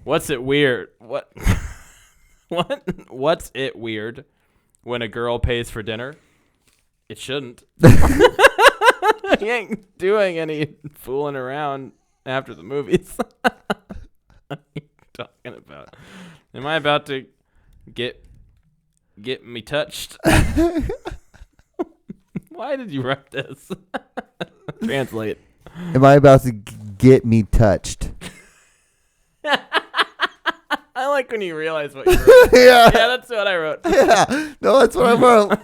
What's it weird? What? What's it weird when a girl pays for dinner? It shouldn't. I ain't doing any fooling around after the movies. What are you talking about? Am I about to get me touched? Why did you write this? Translate. Am I about to get me touched? I like when you realize what you wrote. Yeah, that's what I wrote. Yeah, no, that's what I wrote.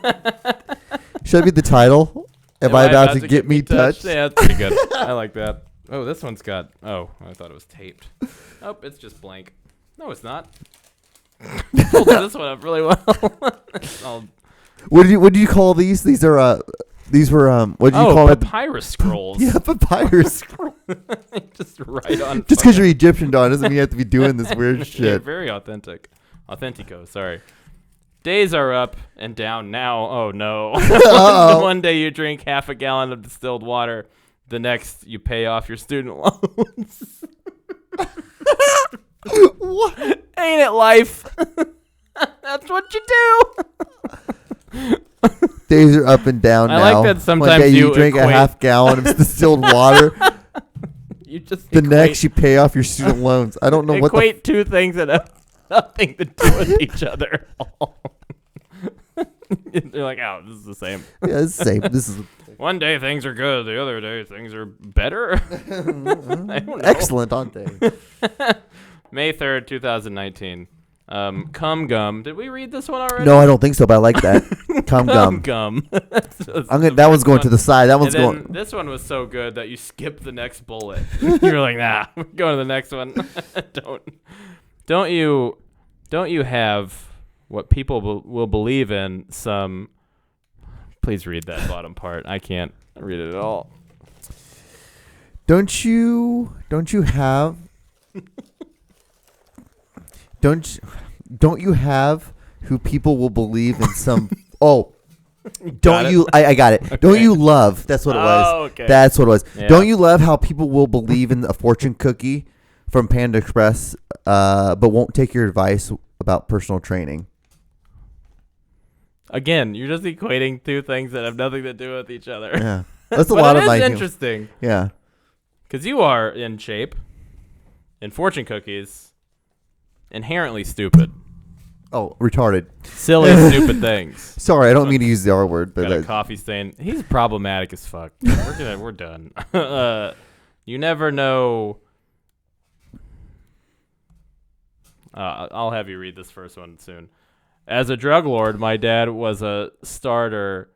Should I be the title? Am I about to get me touched? Yeah, that's pretty good. I like that. Oh, this one's got... Oh, I thought it was taped. Oh, it's just blank. No, it's not. Pulled this one up really well. What do you call these? These were what do you call it? Papyrus scrolls. Yeah, papyrus scrolls. Just right on. Just because you're Egyptian, Don, doesn't mean you have to be doing this weird shit. You're very authentic. Authentico, sorry. Days are up and down now. Oh, no. One day you drink half a gallon of distilled water. The next, you pay off your student loans. What? Ain't it life? That's what you do. Days are up and down now. I like that sometimes One day you you drink a half gallon of distilled water. You just the next you pay off your student loans. I don't know what equate two things that have nothing to do with each other. They're like, oh, this is the same. Yeah, it's the same. This is one day things are good, the other day things are better. I don't know. Excellent, aren't they? May 3rd, 2019. Cum Gum. Did we read this one already? No, I don't think so, but I like that. Cum Gum. Gum. That one's going to the side. That one's going. This one was so good that you skipped the next bullet. You were like, nah, we're going to the next one. Don't you have what people will believe in some... Please read that bottom part. I can't read it at all. Don't you have... Don't you have who people will believe in some... Oh, don't you... I got it. Okay. Don't you love... That's what it was. Oh, okay. That's what it was. Yeah. Don't you love how people will believe in a fortune cookie from Panda Express, but won't take your advice about personal training? Again, you're just equating two things that have nothing to do with each other. Yeah, that's a lot of my... It's interesting. Yeah. Because you are in shape, and fortune cookies, inherently stupid. Oh, retarded. Silly, stupid things. Sorry, I don't mean to use the R word, but got a coffee stain. He's problematic as fuck. We're done. You never know. I'll have you read this first one soon. As a drug lord, my dad was a starter.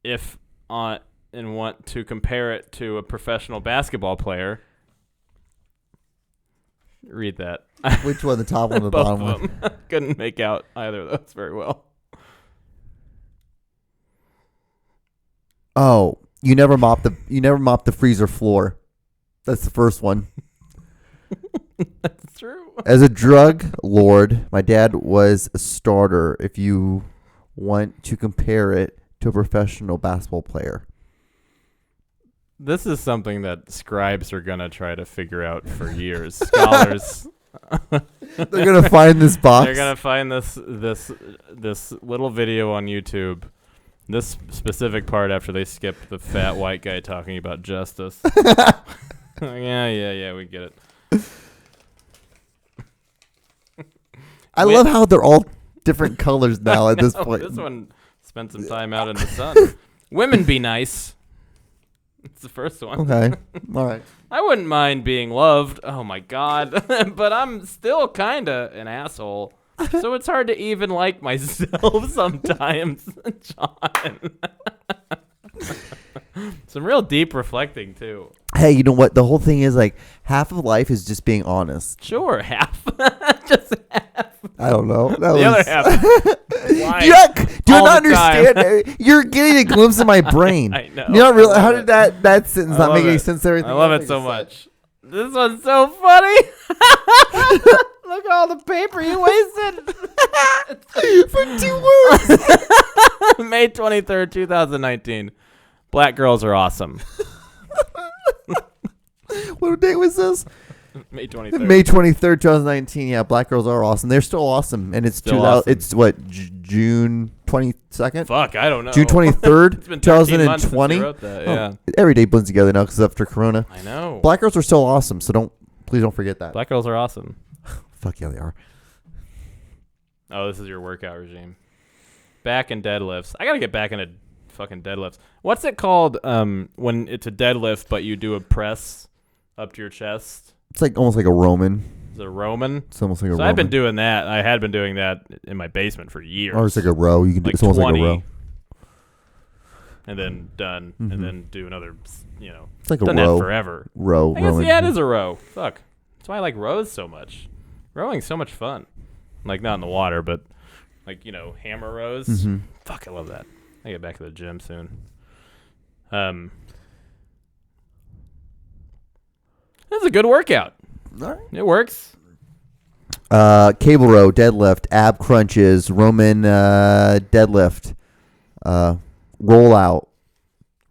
And want to compare it to a professional basketball player. Read that. Which one, the top one or the bottom one? Couldn't make out either of those very well. Oh, you never mop the freezer floor. That's the first one. That's true. As a drug lord, my dad was a starter. If you want to compare it to a professional basketball player. This is something that scribes are going to try to figure out for years. Scholars. They're going to find this box. They're going to find this little video on YouTube. This specific part after they skipped the fat white guy talking about justice. Yeah, we get it. I love how they're all different colors now at this point. This one spent some time out in the sun. Women be nice. It's the first one. Okay. All right. I wouldn't mind being loved. Oh, my God. But I'm still kind of an asshole. So it's hard to even like myself sometimes, John. Some real deep reflecting, too. Hey, you know what? The whole thing is like half of life is just being honest. Sure, half. Just half. I don't know. The other half. Why? Do you not understand? You're getting a glimpse of my brain. I know. You're not really. How did that sentence not make any sense? Everything. I love it so much. This one's so funny. Look at all the paper you wasted. For 2 words. May 23rd, 2019. Black girls are awesome. What date was this? May 23rd. May 23rd, 2019. Yeah, black girls are awesome. They're still awesome. And it's Still awesome. It's what, June 22nd? Fuck, I don't know. June 23rd, It's been 13 months since 2020. you wrote that, yeah. Every day blends together now because after Corona. I know. Black girls are still awesome, so please don't forget that. Black girls are awesome. Fuck yeah, they are. Oh, this is your workout regime. Back and deadlifts. I gotta get back into fucking deadlifts. What's it called when it's a deadlift but you do a press up to your chest? It's like almost like a Roman. Is it a Roman? It's almost like a So Roman. I've been doing that. I had been doing that in my basement for years. Or it's like a row. You can do Like it's almost 20, like a row. and then done, and then do another, It's like a done row. that forever. Row. I guess, Roman. yeah, it is a row. Fuck. That's why I like rows so much. Rowing's so much fun. Like, not in the water, but, like, hammer rows. Mhm. Fuck, I love that. I get back to the gym soon. That's a good workout. All right. It works. Cable row, deadlift, ab crunches, Roman deadlift, roll out,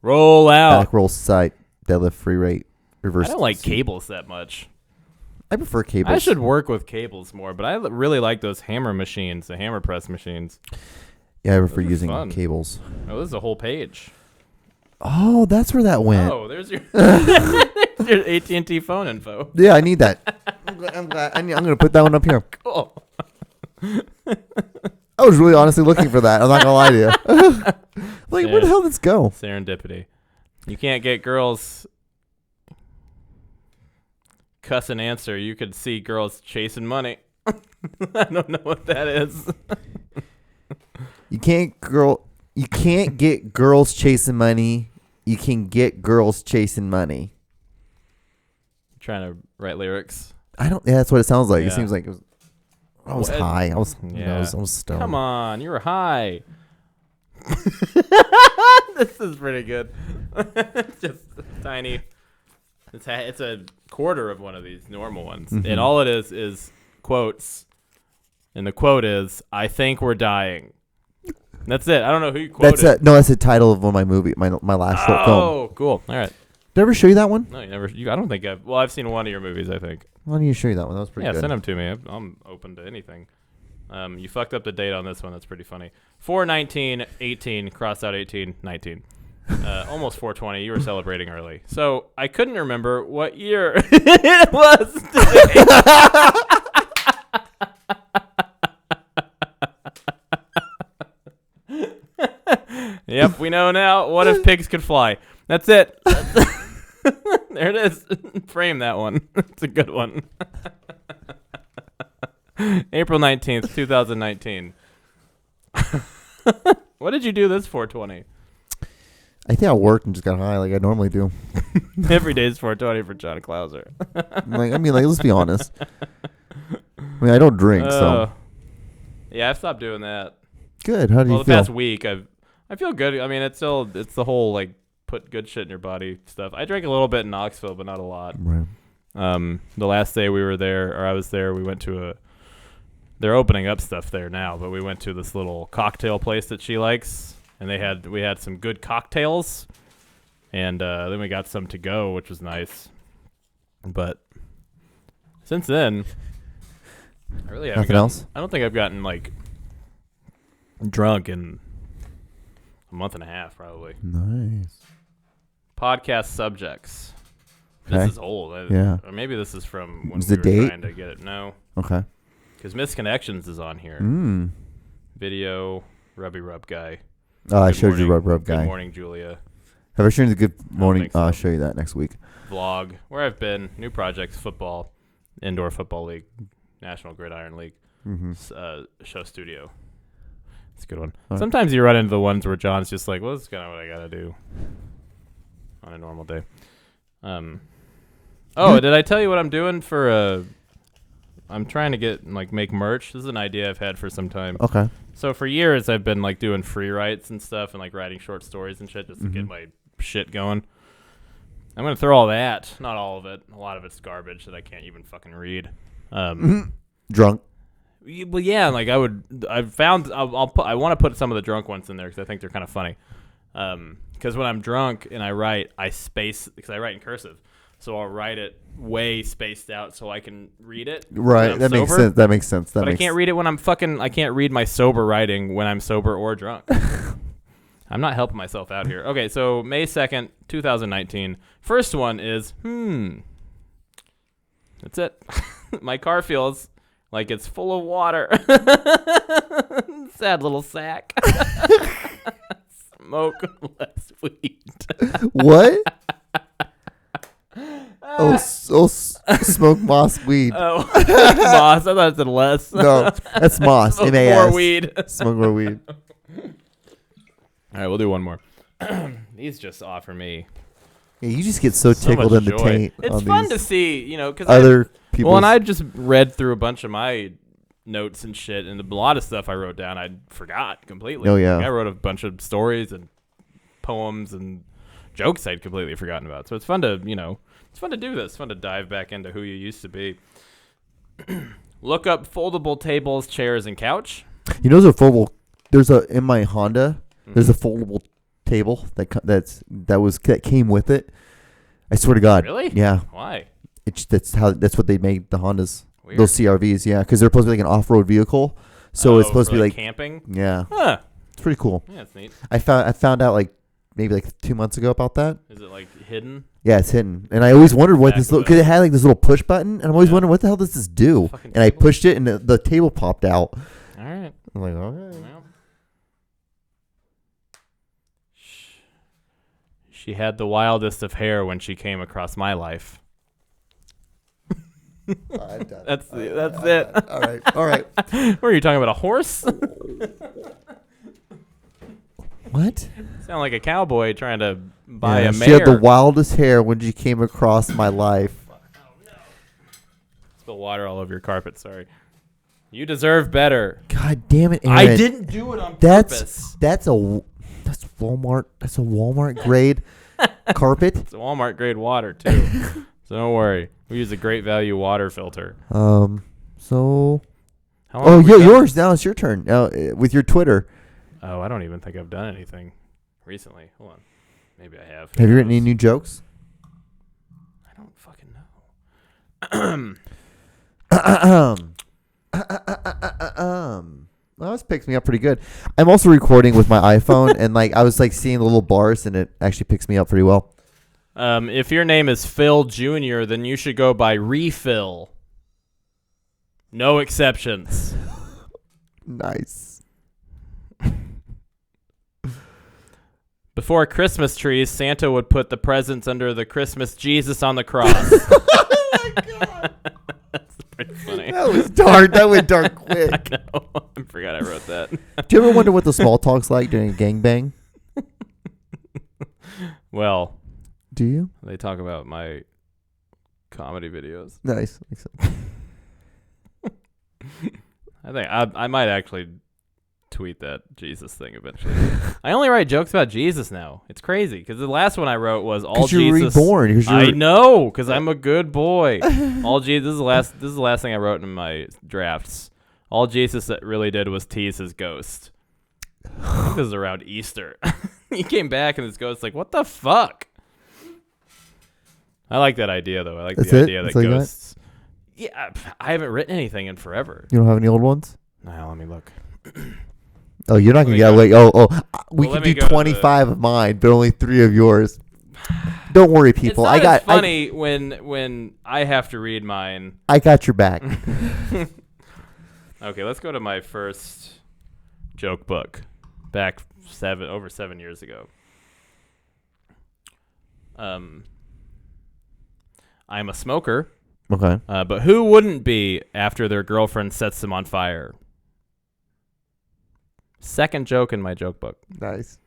Roll out. back roll sight, deadlift free rate, reverse. I don't like seat. cables that much. I prefer cables. I should work with cables more, but I really like those hammer machines, the hammer press machines. Yeah, I prefer Those are using fun. cables. Oh, this is a whole page. Oh, that's where that went. Oh, there's your, there's your AT&T phone info. Yeah, I need that. I'm glad. I'm going to put that one up here. Cool. I was really honestly looking for that. I'm not going to lie to you. Like, where the hell did this go? Serendipity. You can't get girls cuss an answer. You could see girls chasing money. I don't know what that is. You can't get girls chasing money. You can get girls chasing money. Trying to write lyrics. Yeah, that's what it sounds like. Yeah. It seems like it was. I was What? high. I was. Yeah. I was stoned. Come on, you were high. This is pretty good. Just tiny. It's a quarter of one of these normal ones, and all it is quotes, and the quote is, "I think we're dying." That's it. I don't know who you quoted. That's the title of one of my movie, my last short film. Oh, cool. All right. Did I ever show you that one? No, you never. I don't think I've seen one of your movies. I think. Why don't you show you that one? That was pretty Yeah, good. send them to me. I'm open to anything. You fucked up the date on this one. That's pretty funny. 4/19/18, cross out 18/19. Almost 4/20. You were celebrating early. So I couldn't remember what year it was today. Yep, we know now. What if pigs could fly? That's it. There it is. Frame that one. It's a good one. April 19th, 2019. What did you do this 4/20? I think I worked and just got high like I normally do. Every day is 4/20 for John Clauser. Let's be honest. I don't drink, so Yeah, I've stopped doing that. good. How do you The feel? past week, I feel good. I mean, it's the whole like put good shit in your body stuff. I drank a little bit in Knoxville, but not a lot. Right. The last day we were there, or I was there, we went to they're opening up stuff there now, but we went to this little cocktail place that she likes, and we had some good cocktails, and then we got some to go, which was nice. But since then, I really haven't Nothing else? I don't think I've gotten like drunk in a month and a half, probably. Nice. Podcast subjects. Okay. This is old. Yeah. Or maybe this is from when Is we the were date? trying to get it. No. Okay. Because Misconnections is on here. Video, Rubby Rub guy. Oh, I Good showed you morning- Rub Good guy. morning, Julia. Have I shown you the good morning? think so. I'll show you that next week. Vlog. Where I've been. New projects. Football. Indoor Football League. National Gridiron League. Show studio. It's a good one. All right. Sometimes you run into the ones where John's just like, well, this is kind of what I got to do on a normal day. Did I tell you what I'm doing for I'm trying to make merch. This is an idea I've had for some time. Okay. So for years I've been like doing free writes and stuff and like writing short stories and shit just to get my shit going. I'm going to throw all that, not all of it. A lot of it's garbage that I can't even fucking read. Drunk. Well, yeah, like I want to put some of the drunk ones in there because I think they're kind of funny. Because when I'm drunk and I write, I space because I write in cursive, so I'll write it way spaced out so I can read it. Right, that makes sense. That makes sense. But I can't read it when I'm I can't read my sober writing when I'm sober or drunk. I'm not helping myself out here. Okay, so May 2nd, 2019. First one is That's it. My car feels like it's full of water. Sad little sack. Smoke less weed. What? Smoke moss weed. Oh, moss. I thought it said less. No, that's moss. Smoke M-A-S. more weed. Smoke more weed. All right, we'll do one more. These just offer me Yeah, you just get so tickled much in the joy. taint. It's fun to see, because other people. Well, and I just read through a bunch of my notes and shit, and a lot of stuff I wrote down I forgot completely. Oh, yeah. Like, I wrote a bunch of stories and poems and jokes I'd completely forgotten about. So it's fun to, it's fun to do this. It's fun to dive back into who you used to be. Look up foldable tables, chairs, and couch. There's in my Honda. There's a foldable table that came with it. I swear to God. Really? Yeah. Why? That's what they made the Hondas. Weird. Those CRVs, yeah, because they're supposed to be like an off-road vehicle. So it's supposed to be like camping. Yeah. Huh. It's pretty cool. Yeah, it's neat. I found out maybe 2 months ago about that. Is it hidden? Yeah, it's hidden. And I always wondered what this because it had this little push button, and I'm always wondering what the hell does this do? And I pushed it, and the table popped out. All right. I'm like, okay. Well. She had the wildest of hair when she came across my life. I'm done. That's it. All right. What are you talking about? A horse? What? Sound like a cowboy trying to buy a mare. She had the wildest hair when she came across my life. Oh, no. Spill water all over your carpet. Sorry. You deserve better. God damn it, Aaron. I didn't do it on purpose. That's Walmart. That's a Walmart grade carpet. It's a Walmart grade water too. So don't worry. We use a great value water filter. So. How long yours. Now it's your turn. Now with your Twitter. Oh, I don't even think I've done anything recently. Hold on. Maybe I have. Have you written any new jokes? I don't fucking know. Well, this picks me up pretty good. I'm also recording with my iPhone, and I was seeing the little bars, and it actually picks me up pretty well. If your name is Phil Jr., then you should go by Refill. No exceptions. Nice. Before Christmas trees, Santa would put the presents under the Christmas Jesus on the cross. Oh my God. That's pretty funny. That was dark. That went dark quick. I know. I forgot I wrote that. Do you ever wonder what the small talk's like during a gangbang? Well, do you? They talk about my comedy videos. Nice. I think I might actually tweet that Jesus thing eventually. I only write jokes about Jesus now. It's crazy because the last one I wrote was all Jesus. You're reborn. I know because I'm a good boy. All Jesus. This is the last thing I wrote in my drafts. All Jesus that really did was tease his ghost. I think this is around Easter. He came back and his ghost's like, "What the fuck?" I like that idea though. I like the idea that ghosts. Yeah, I haven't written anything in forever. You don't have any old ones? No, let me look. Oh, you're not gonna get away. We can do 25 of mine, but only 3 of yours. Don't worry, people. It's funny when I have to read mine. I got your back. Okay, let's go to my first joke book, back over 7 years ago. I'm a smoker. Okay. But who wouldn't be after their girlfriend sets them on fire? Second joke in my joke book. Nice.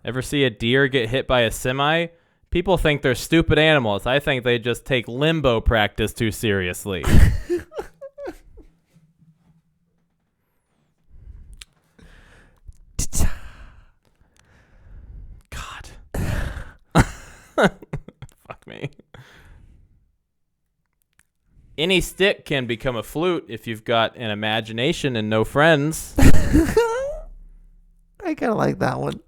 Ever see a deer get hit by a semi? People think they're stupid animals. I think they just take limbo practice too seriously. God. Fuck me. Any stick can become a flute if you've got an imagination and no friends. I kind of like that one.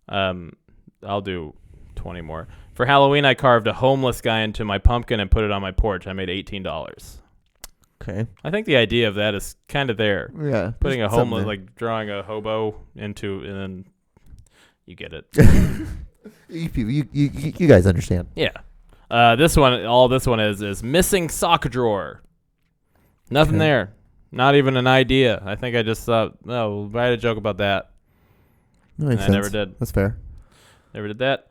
I'll do 20 more. For Halloween, I carved a homeless guy into my pumpkin and put it on my porch. I made $18. Okay. I think the idea of that is kind of there. Yeah. Putting a homeless, like drawing a hobo into, and then you get it. You guys understand. Yeah. This one is missing sock drawer. Nothing there. Not even an idea. I think I just thought, we'll write a joke about that. That makes and sense. I never did. That's fair. Never did that.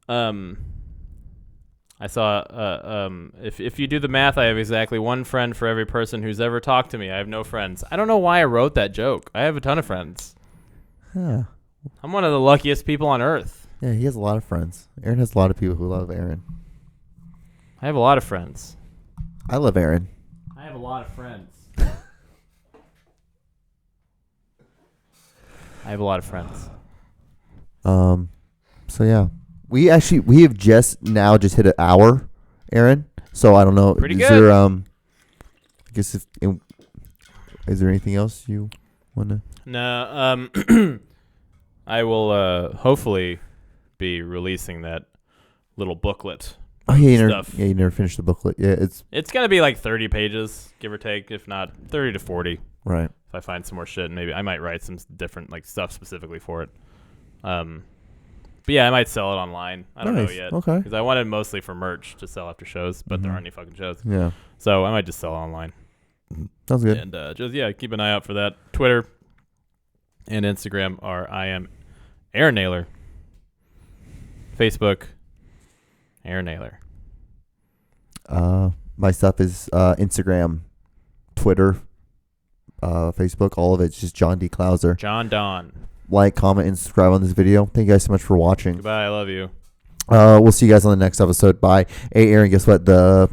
I saw if you do the math, I have exactly one friend for every person who's ever talked to me. I have no friends. I don't know why I wrote that joke. I have a ton of friends. Yeah. I'm one of the luckiest people on earth. Yeah, he has a lot of friends. Aaron has a lot of people who love Aaron. I have a lot of friends. I love Aaron. I have a lot of friends. I have a lot of friends. So yeah, we have just hit an hour, Aaron. So I don't know. Pretty is good. There, I guess is there anything else you want to? No. I will hopefully be releasing that little booklet. Oh yeah, stuff. You never finished the booklet. Yeah, It's gonna be like 30 pages, give or take, if not 30 to 40. Right. If I find some more shit, maybe I might write some different like stuff specifically for it. But yeah, I might sell it online. I don't know yet. Okay. Because I wanted mostly for merch to sell after shows, but there aren't any fucking shows. Yeah. So I might just sell it online. Sounds good. And just keep an eye out for that. Twitter and Instagram are I am Aaron Naylor. Facebook, Aaron Naylor. My stuff is Instagram, Twitter, Facebook. All of it's just John D. Clouser. John Don. Like, comment, and subscribe on this video. Thank you guys so much for watching. Goodbye. I love you. We'll see you guys on the next episode. Bye. Hey, Aaron, guess what? The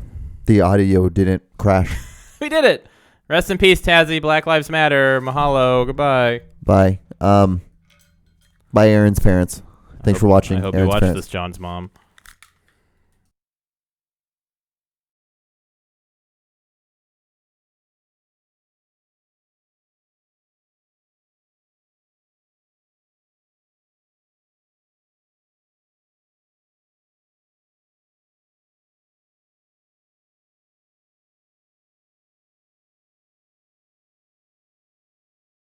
audio didn't crash. We did it. Rest in peace, Tazzy. Black Lives Matter. Mahalo. Goodbye. Bye. Bye, Aaron's parents. Thanks for watching. I hope Aaron's you watch parents. this, John's mom.